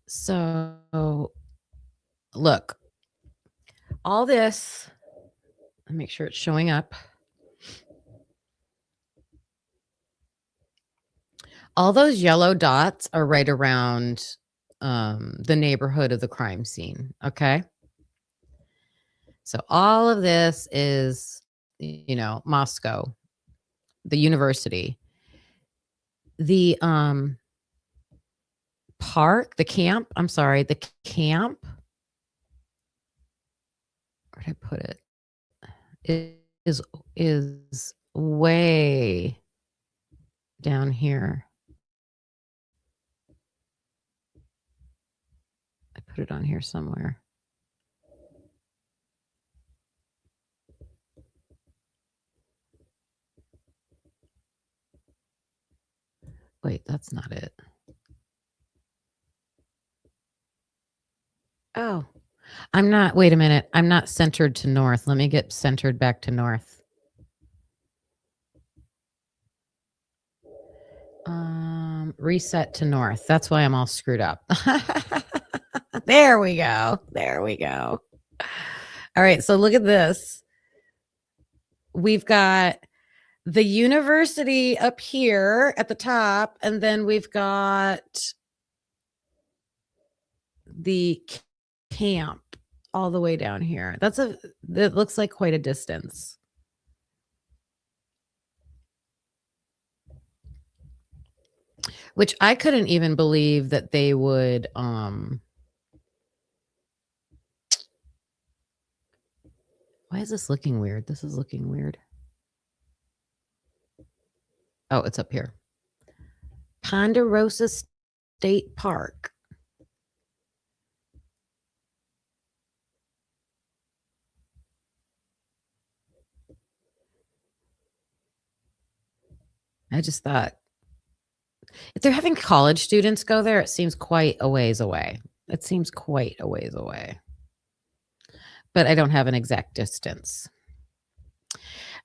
So look, all this, I'll make sure it's showing up. All those yellow dots are right around the neighborhood of the crime scene. Okay. So all of this is, Moscow, the university, the park, the camp. I'm sorry, the camp. Where'd I put it? It is way down here. I put it on here somewhere. Wait, that's not it. Oh, wait a minute. I'm not centered to north. Let me get centered back to north. Reset to north. That's why I'm all screwed up. There we go. All right, so look at this. We've got the university up here at the top, and then we've got the camp all the way down here. That looks like quite a distance. Which I couldn't even believe that they would why is this looking weird? This is looking weird. Oh, it's up here. Ponderosa State Park. I just thought, if they're having college students go there, it seems quite a ways away. but I don't have an exact distance.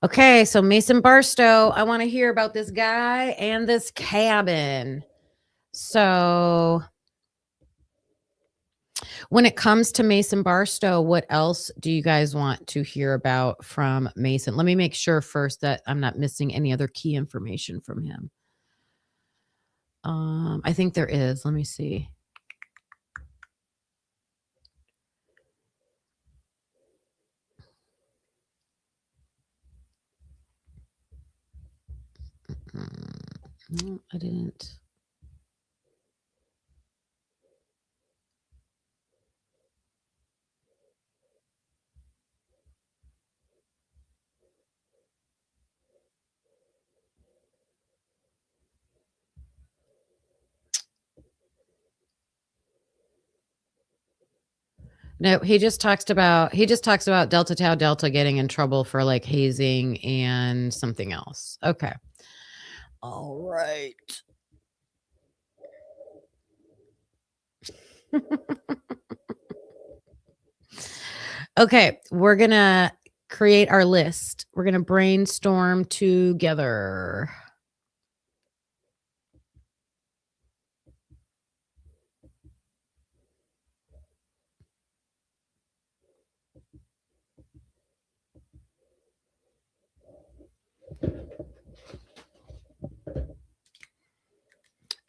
Okay, so Mason Barstow, I want to hear about this guy and this cabin. So when it comes to Mason Barstow, what else do you guys want to hear about from Mason? Let me make sure first that I'm not missing any other key information from him. I think there is. Let me see. No, I didn't. No, he just talks about Delta Tau Delta getting in trouble for like hazing and something else. Okay. All right. Okay, we're going to create our list. We're going to brainstorm together.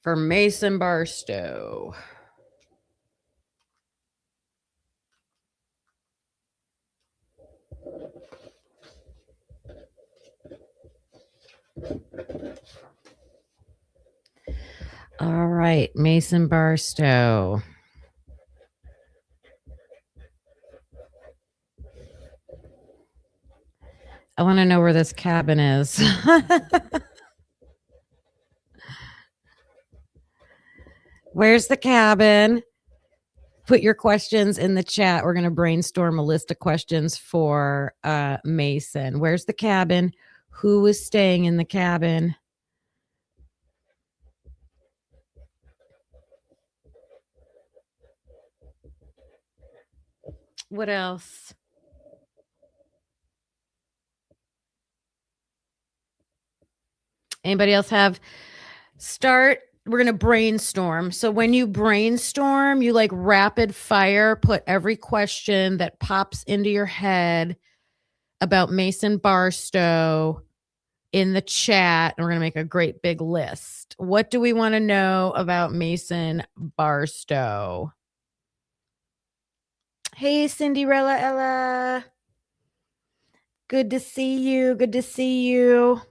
For Mason Barstow. All right, Mason Barstow. I want to know where this cabin is. Where's the cabin? Put your questions in the chat. We're going to brainstorm a list of questions for Mason. Where's the cabin? Who is staying in the cabin? What else? Anybody else have? We're going to brainstorm. So when you brainstorm, you like rapid fire, put every question that pops into your head about Mason Barstow in the chat, and we're going to make a great big list. What do we want to know about Mason Barstow? Hey, Cinderella Ella. Good to see you. Good to see you.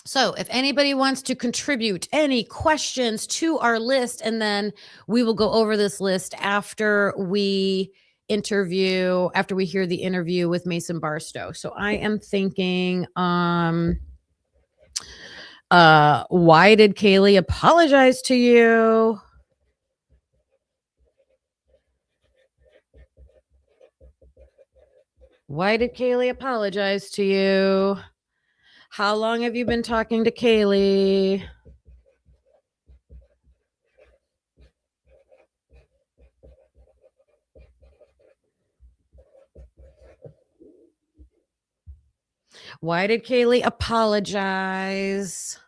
So if anybody wants to contribute any questions to our list, and then we will go over this list after we hear the interview with Mason Barstow. So I am thinking, why did Kaylee apologize to you? Why did Kaylee apologize to you? How long have you been talking to Kaylee? Why did Kaylee apologize?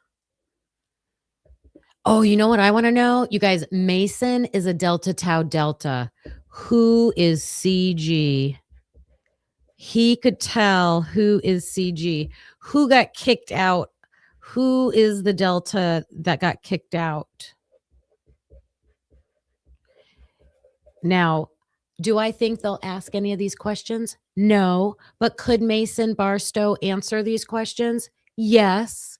Oh, you know what I want to know? You guys, Mason is a Delta Tau Delta. Who is CG? He could tell who is CG. Who got kicked out? Who is the Delta that got kicked out? Now, do I think they'll ask any of these questions? No. But could Mason Barstow answer these questions? Yes.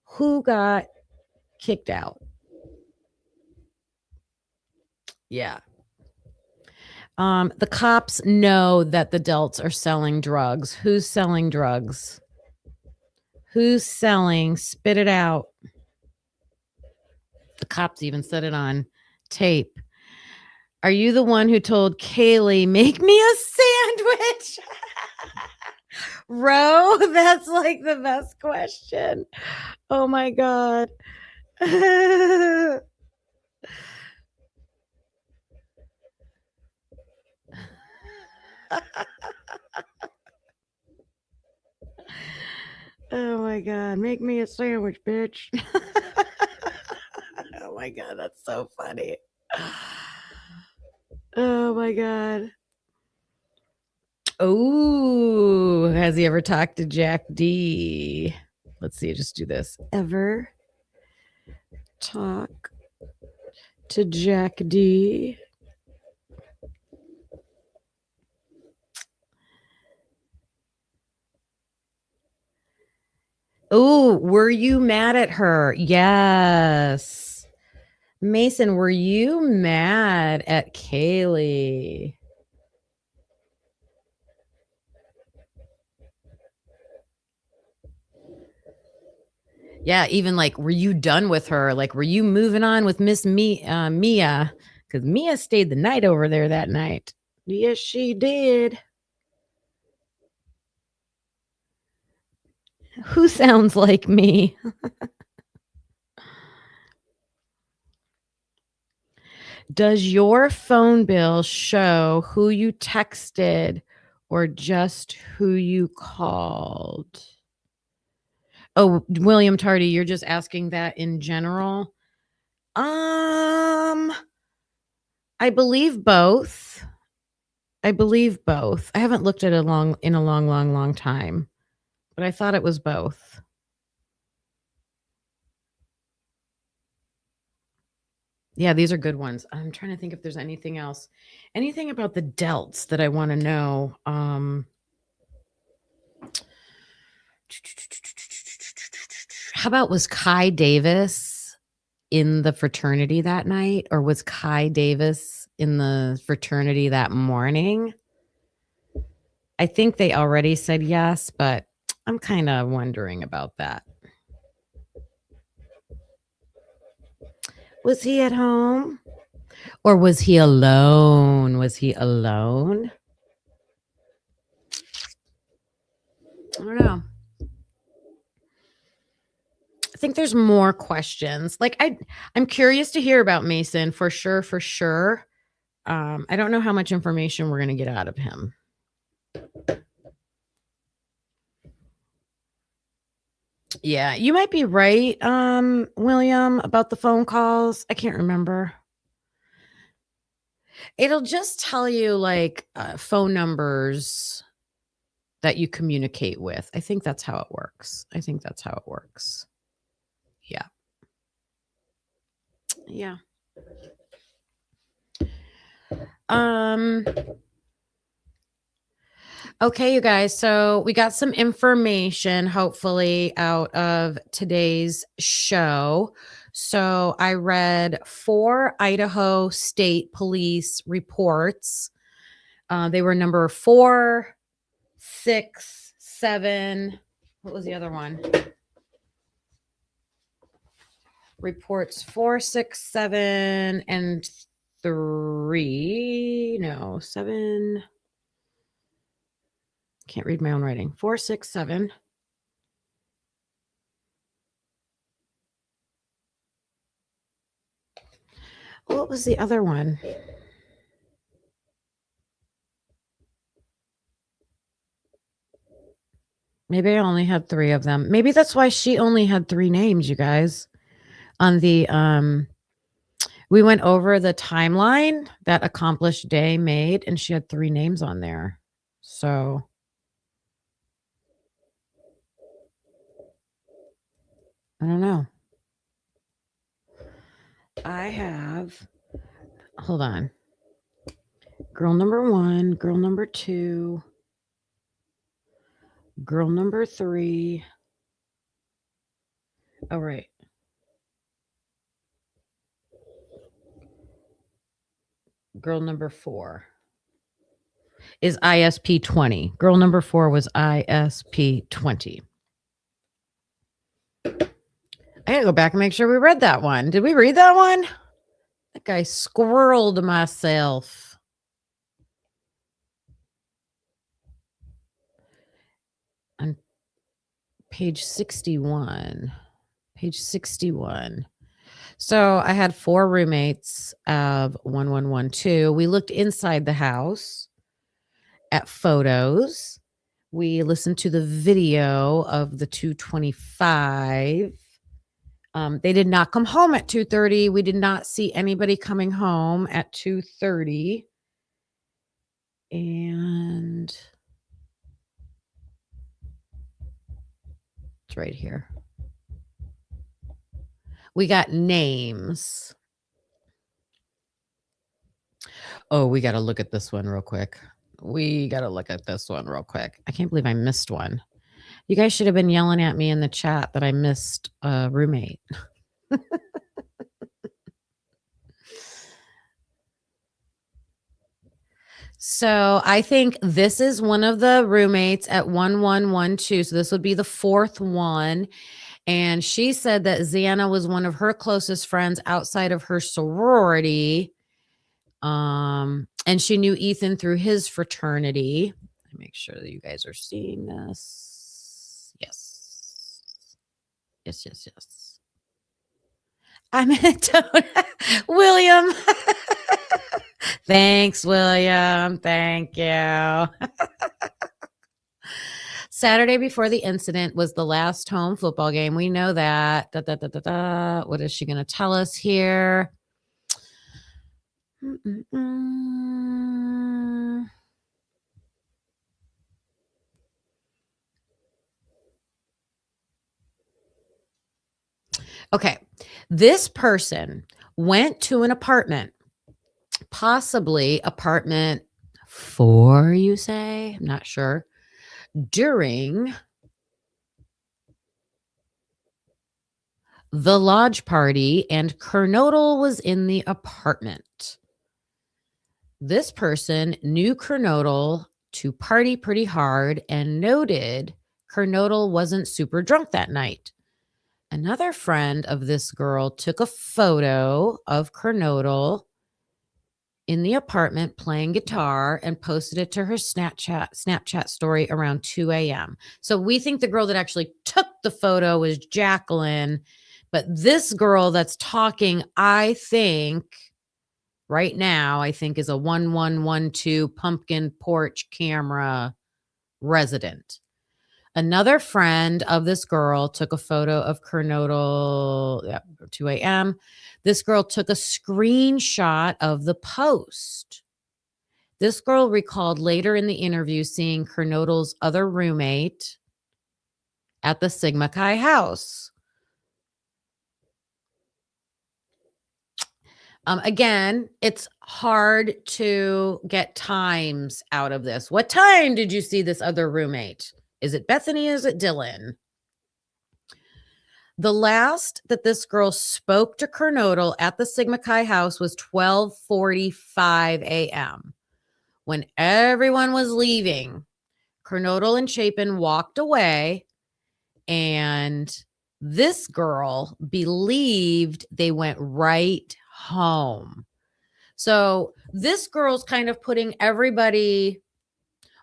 Who got kicked out? Yeah. The cops know that the Delts are selling drugs. Who's selling drugs? Who's selling? Spit it out. The cops even said it on tape. Are you the one who told Kaylee, make me a sandwich? Ro, that's like the best question. Oh my God. Oh my God. Make me a sandwich, bitch. Oh my God. That's so funny. Oh my God. Oh, has he ever talked to Jack D? Let's see. Just do this. Ever talk to Jack D? Oh, were you mad at her? Yes. Mason, were you mad at Kaylee? Yeah, even like, were you done with her? Like, were you moving on with Miss Mia? Because Mia stayed the night over there that night. Yes, she did. Who sounds like me? Does your phone bill show who you texted or just who you called? Oh, William Tardy, you're just asking that in general? I believe both. I haven't looked at it in a long time, but I thought it was both. Yeah, these are good ones. I'm trying to think if there's anything else. Anything about the delts that I want to know. How about, was Kai Davis in the fraternity that night, or was Kai Davis in the fraternity that morning? I think they already said yes, but I'm kind of wondering about that. Was he at home? Or was he alone? I don't know. I think there's more questions. Like, I'm curious to hear about Mason for sure. I don't know how much information we're going to get out of him. Yeah, you might be right, William, about the phone calls. I can't remember. It'll just tell you like phone numbers that you communicate with. I think that's how it works. Yeah. Yeah. Okay, you guys. So we got some information, hopefully, out of today's show. So I read 4 Idaho State Police reports. They were number 4, 6, 7. What was the other one? Reports 4, 6, 7, and 3. No, 7. Can't read my own writing. 4, 6, 7. What was the other one? Maybe I only had 3 of them. Maybe that's why she only had 3 names, you guys. On the we went over the timeline that Accomplished Day made, and she had 3 names on there. So I don't know. I have, hold on. Girl number 1, girl number 2, girl number 3. Oh, right. Girl number 4 is ISP 20. Girl number 4 was ISP 20. I gotta go back and make sure we read that one. Did we read that one? I think I squirreled myself. On page 61. Page 61. So I had 4 roommates of 1112. We looked inside the house at photos. We listened to the video of the 225. They did not come home at 2:30. We did not see anybody coming home at 2:30. And it's right here. We got names. Oh, we gotta look at this one real quick. I can't believe I missed one. You guys should have been yelling at me in the chat that I missed a roommate. So I think this is one of the roommates at 1112. So this would be the 4th one. And she said that Xana was one of her closest friends outside of her sorority. And she knew Ethan through his fraternity. Let me make sure that you guys are seeing this. Yes. Yes. I'm in a tone. William. Thanks, William. Thank you. Saturday before the incident was the last home football game. We know that. What is she going to tell us here? Okay. This person went to an apartment, possibly apartment 4, you say? I'm not sure. During the lodge party, and Kernodle was in the apartment. This person knew Kernodle to party pretty hard and noted Kernodle wasn't super drunk that night. Another friend of this girl took a photo of Kernodle in the apartment playing guitar and posted it to her Snapchat story around 2 a.m. So we think the girl that actually took the photo was Jacqueline, but this girl that's talking, I think right now, is a 1112 pumpkin porch camera resident. Another friend of this girl took a photo of Kernodle, 2 a.m. This girl took a screenshot of the post. This girl recalled later in the interview seeing Kernodle's other roommate at the Sigma Chi house. Again, it's hard to get times out of this. What time did you see this other roommate? Is it Bethany? Is it Dylan? The last that this girl spoke to Kernodle at the Sigma Chi house was 12:45 a.m. When everyone was leaving, Kernodle and Chapin walked away, and this girl believed they went right home. So this girl's kind of putting everybody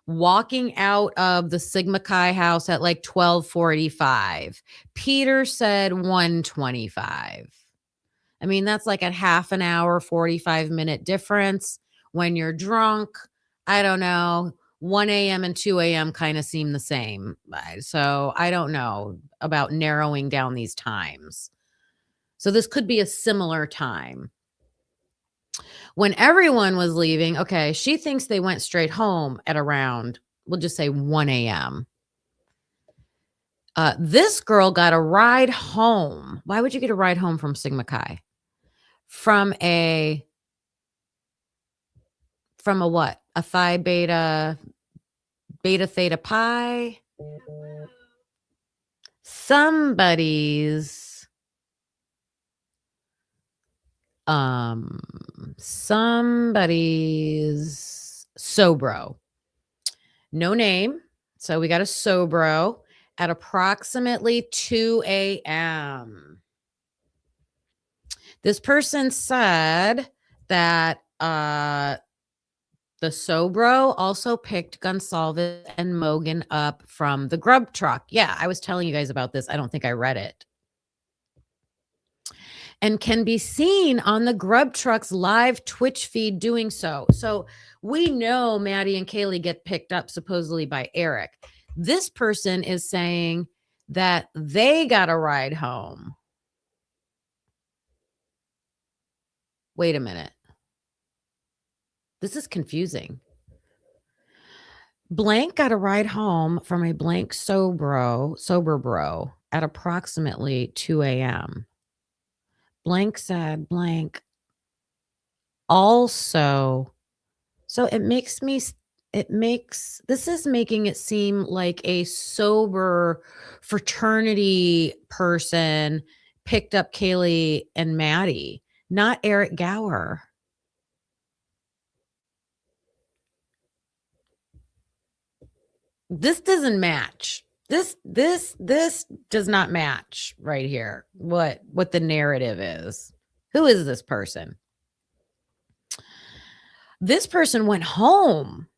walking out of the Sigma Chi house at like 12:45. Peter said 1:25. I mean, that's like a half an hour, 45-minute difference. When you're drunk, I don't know, 1 a.m. and 2 a.m. kind of seem the same. So I don't know about narrowing down these times. So this could be a similar time. When everyone was leaving, okay, she thinks they went straight home at around, we'll just say 1 a.m. This girl got a ride home. Why would you get a ride home from Sigma Chi? From a what? A Phi Beta Theta Pi? Somebody's Sobro. No name. So we got a Sobro at approximately 2 a.m. This person said that the Sobro also picked Gonsalves and Mogan up from the grub truck. Yeah, I was telling you guys about this. I don't think I read it. and can be seen on the Grub Truck's live Twitch feed doing so. So we know Maddie and Kaylee get picked up supposedly by Eric. This person is saying that they got a ride home. Wait a minute. This is confusing. Blank got a ride home from a blank sober bro at approximately 2 a.m. Blank said blank also. So this is making it seem like a sober fraternity person picked up Kaylee and Maddie, not Eric Gower. This doesn't match. This does not match right here. What the narrative is. Who is this person? This person went home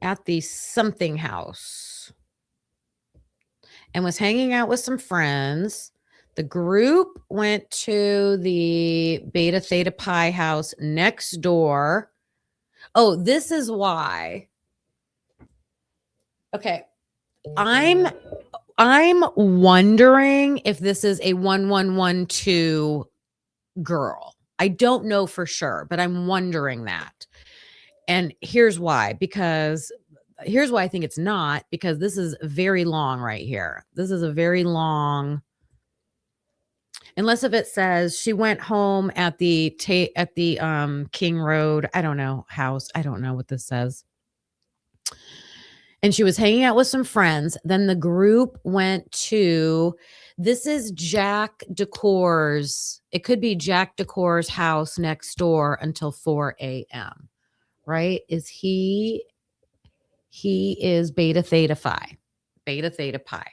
at the something house and was hanging out with some friends. The group went to the Beta Theta Pi house next door. Oh, this is why. Okay. I'm wondering if this is a 1112 girl. I don't know for sure, but I'm wondering that. And here's why, here's why I think it's not, because this is very long right here. This is a very long, unless if it says she went home at the King Road, I don't know, house. I don't know what this says. And she was hanging out with some friends. Then the group went to, this is Jack Decor's, it could be Jack Decor's house next door until 4 a.m. Right? He is Beta Theta Phi. Beta Theta Pi.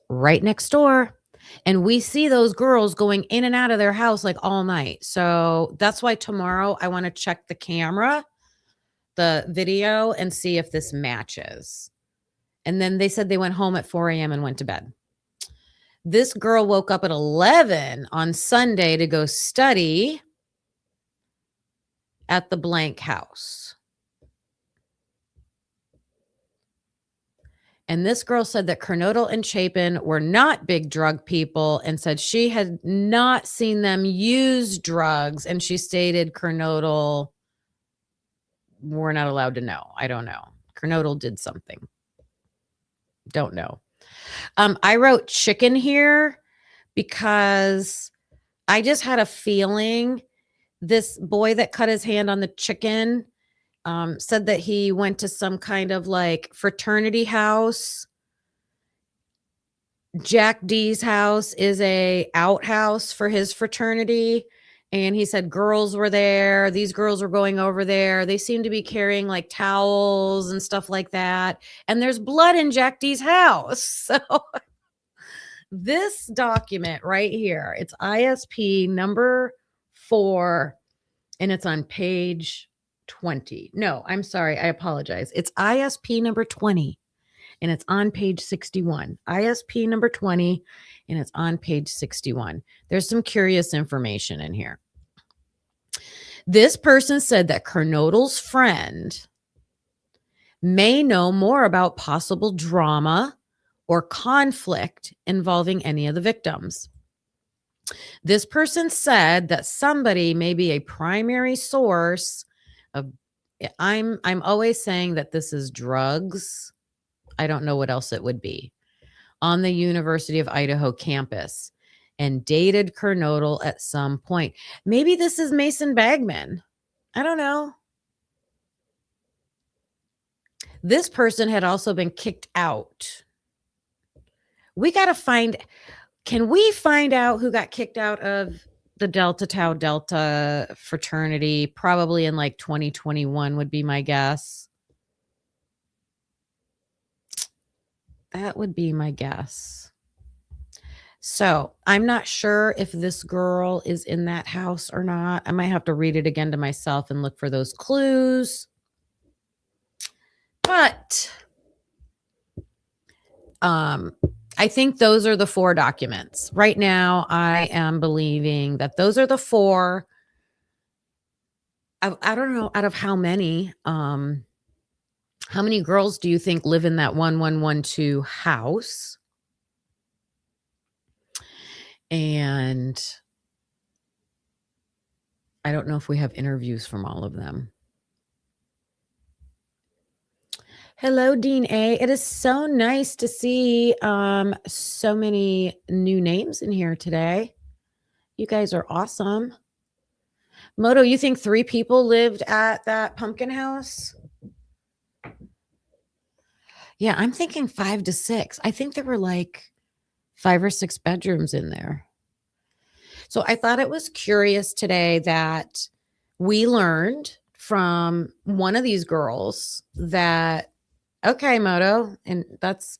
Right next door. And we see those girls going in and out of their house like all night. So that's why tomorrow I want to check the camera, the video, and see if this matches. And then they said they went home at 4 a.m. and went to bed. This girl woke up at 11 on Sunday to go study at the blank house. And this girl said that Kernodle and Chapin were not big drug people and said she had not seen them use drugs. And she stated Kernodle, we're not allowed to know. I don't know. Kernodle did something. Don't know. I wrote chicken here because I just had a feeling this boy that cut his hand on the chicken said that he went to some kind of like fraternity house. Jack D's house is a outhouse for his fraternity. And he said girls were there. These girls were going over there. They seem to be carrying like towels and stuff like that. And there's blood in Jack D's house. So this document right here, it's ISP number 4, and it's on page 20. No, I'm sorry. I apologize. It's ISP number 20, and it's on page 61. ISP number 20, and it's on page 61. There's some curious information in here. This person said that Kernodle's friend may know more about possible drama or conflict involving any of the victims. This person said that somebody may be a primary source of, I'm always saying that this is drugs. I don't know what else it would be, on the University of Idaho campus and dated Kernodle at some point. Maybe this is Mason Bagman. I don't know. This person had also been kicked out. We got to find, can we find out who got kicked out of the Delta Tau Delta fraternity? Probably in like 2021 would be my guess. That would be my guess. So I'm not sure if this girl is in that house or not. I might have to read it again to myself and look for those clues. But I think those are the 4 documents. Right now, I am believing that those are the 4. I don't know out of how many girls do you think live in that 1112 house? And I don't know if we have interviews from all of them. Hello, Dean A. It is so nice to see so many new names in here today. You guys are awesome. Moto, you think 3 people lived at that pumpkin house? Yeah, I'm thinking 5 to 6. I think there were like 5 or 6 bedrooms in there. So I thought it was curious today that we learned from one of these girls that, okay, Moto, and that's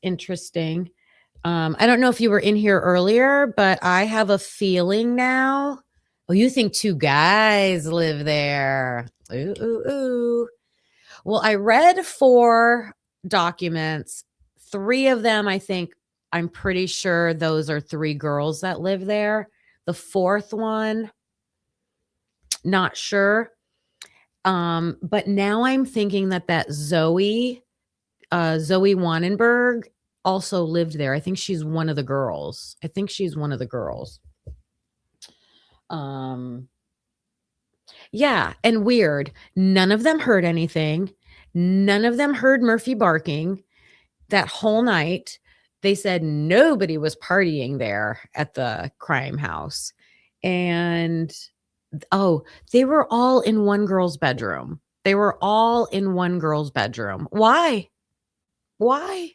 interesting. I don't know if you were in here earlier, but I have a feeling now. Oh, you think 2 guys live there? Ooh, ooh, ooh. Well, I read 4 documents. 3 of them, I'm pretty sure those are 3 girls that live there. The 4th one, not sure. But now I'm thinking that Zoe Wanenberg also lived there. I think she's one of the girls. Yeah, and weird. None of them heard anything. None of them heard Murphy barking that whole night. They said nobody was partying there at the crime house. And they were all in one girl's bedroom. Why? Why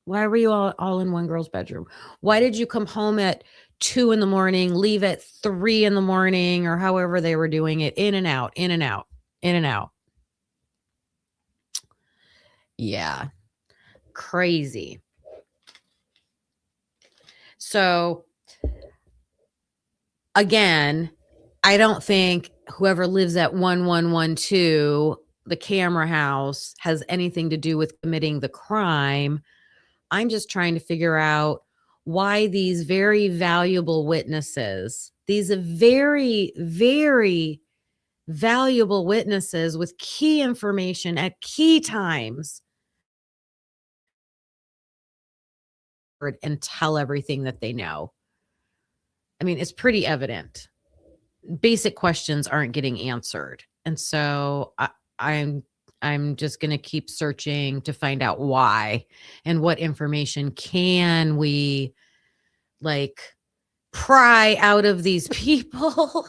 were you all in one girl's bedroom? Why did you come home at 2 in the morning, leave at 3 in the morning, or however they were doing it, in and out, in and out, in and out? Yeah, crazy. So again, I don't think whoever lives at 1112, the camera house, has anything to do with committing the crime. I'm just trying to figure out why these very valuable witnesses, these very, very valuable witnesses with key information at key times, and tell everything that they know. I mean, it's pretty evident. Basic questions aren't getting answered. And so I'm just going to keep searching to find out why and what information can we like pry out of these people.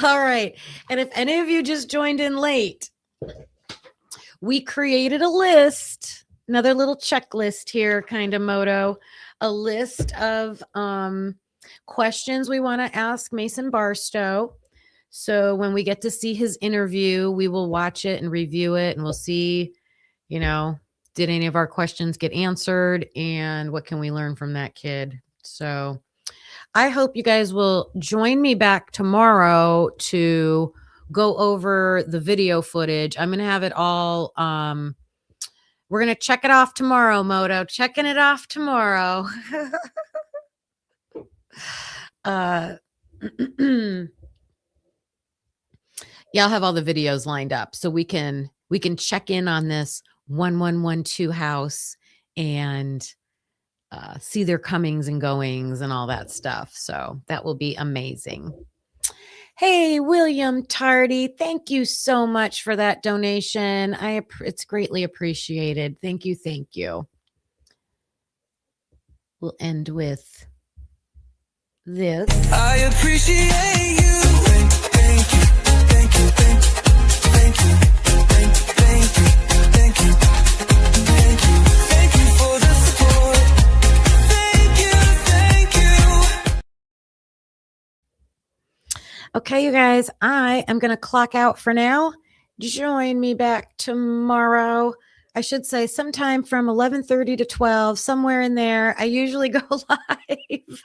All right. And if any of you just joined in late, we created a list, another little checklist here, kind of Moto, a list of questions we want to ask Mason Barstow. So when we get to see his interview, we will watch it and review it, and we'll see, did any of our questions get answered, and what can we learn from that kid? So I hope you guys will join me back tomorrow to go over the video footage. I'm going to have it all. We're going to check it off tomorrow, Moto. Checking it off tomorrow. Yeah, I'll have all the videos lined up so we can check in on this 1112 house and see their comings and goings and all that stuff. So that will be amazing. Hey, William Tardy, thank you so much for that donation. It's greatly appreciated. Thank you. Thank you. We'll end with this. I appreciate you. Thank you. Thank you. Thank you. Thank you. Thank you. Thank you. Thank you. Thank you for the support. Thank you. Thank you. Okay, you guys, I am going to clock out for now. Join me back tomorrow. I should say sometime from 11:30 to 12, somewhere in there. I usually go live.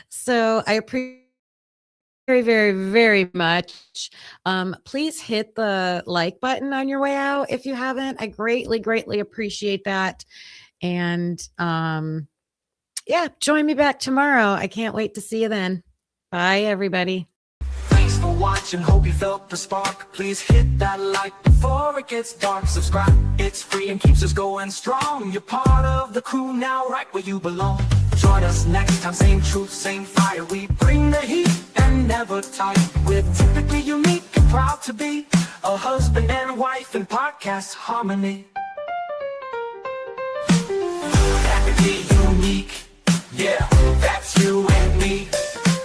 So I appreciate very, very, very much. Please hit the like button on your way out if you haven't. I greatly, greatly appreciate that. And yeah, join me back tomorrow. I can't wait to see you then. Bye, everybody. Thanks for watching, hope you felt the spark. Please hit that like before it gets dark. Subscribe, it's free and keeps us going strong. You're part of the crew now, right where you belong. Join us next time, same truth, same fire. We bring the heat and never tire. We're typically unique and proud to be a husband and wife in podcast harmony. Happy unique, yeah, that's you and me.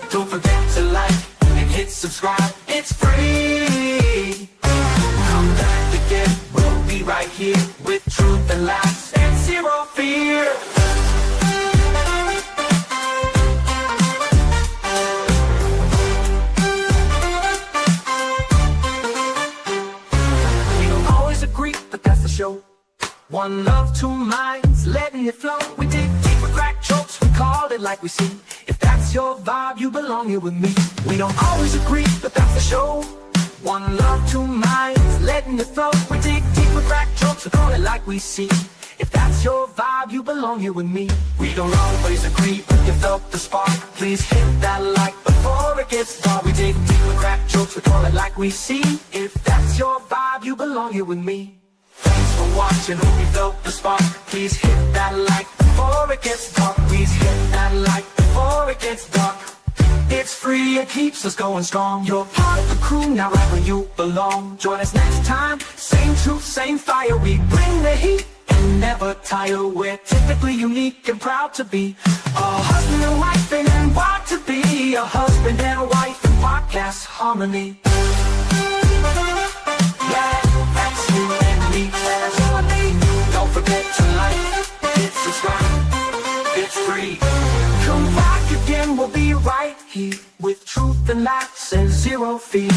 Don't forget to like and hit subscribe, it's free. Come back again, we'll be right here with truth and laughs and zero fear. We don't always agree, but that's the show. One love, two minds, letting it flow. We dig deep with crack jokes, we call it like we see. If that's your vibe, you belong here with me. We don't always agree, but that's the show. One love, two minds, letting it flow. We dig deep with crack jokes, we call it like we see. If that's your vibe, you belong here with me. We don't always agree, but you felt the spark. Please hit that like before it gets dark. We dig deep with crack jokes, we call it like we see. If that's your vibe, you belong here with me. Thanks for watching, hope you felt the spark. Please hit that like before it gets dark. Please hit that like before it gets dark. It's free, it keeps us going strong. You're part of the crew now, right where you belong. Join us next time, same truth, same fire. We bring the heat and never tire. We're typically unique and proud to be a husband and wife and wild to be a husband and wife in podcast harmony. Yeah, that's you and me. Don't forget to like, hit subscribe, it's free. Come back again, we'll be right here with truth and laughs and zero fear.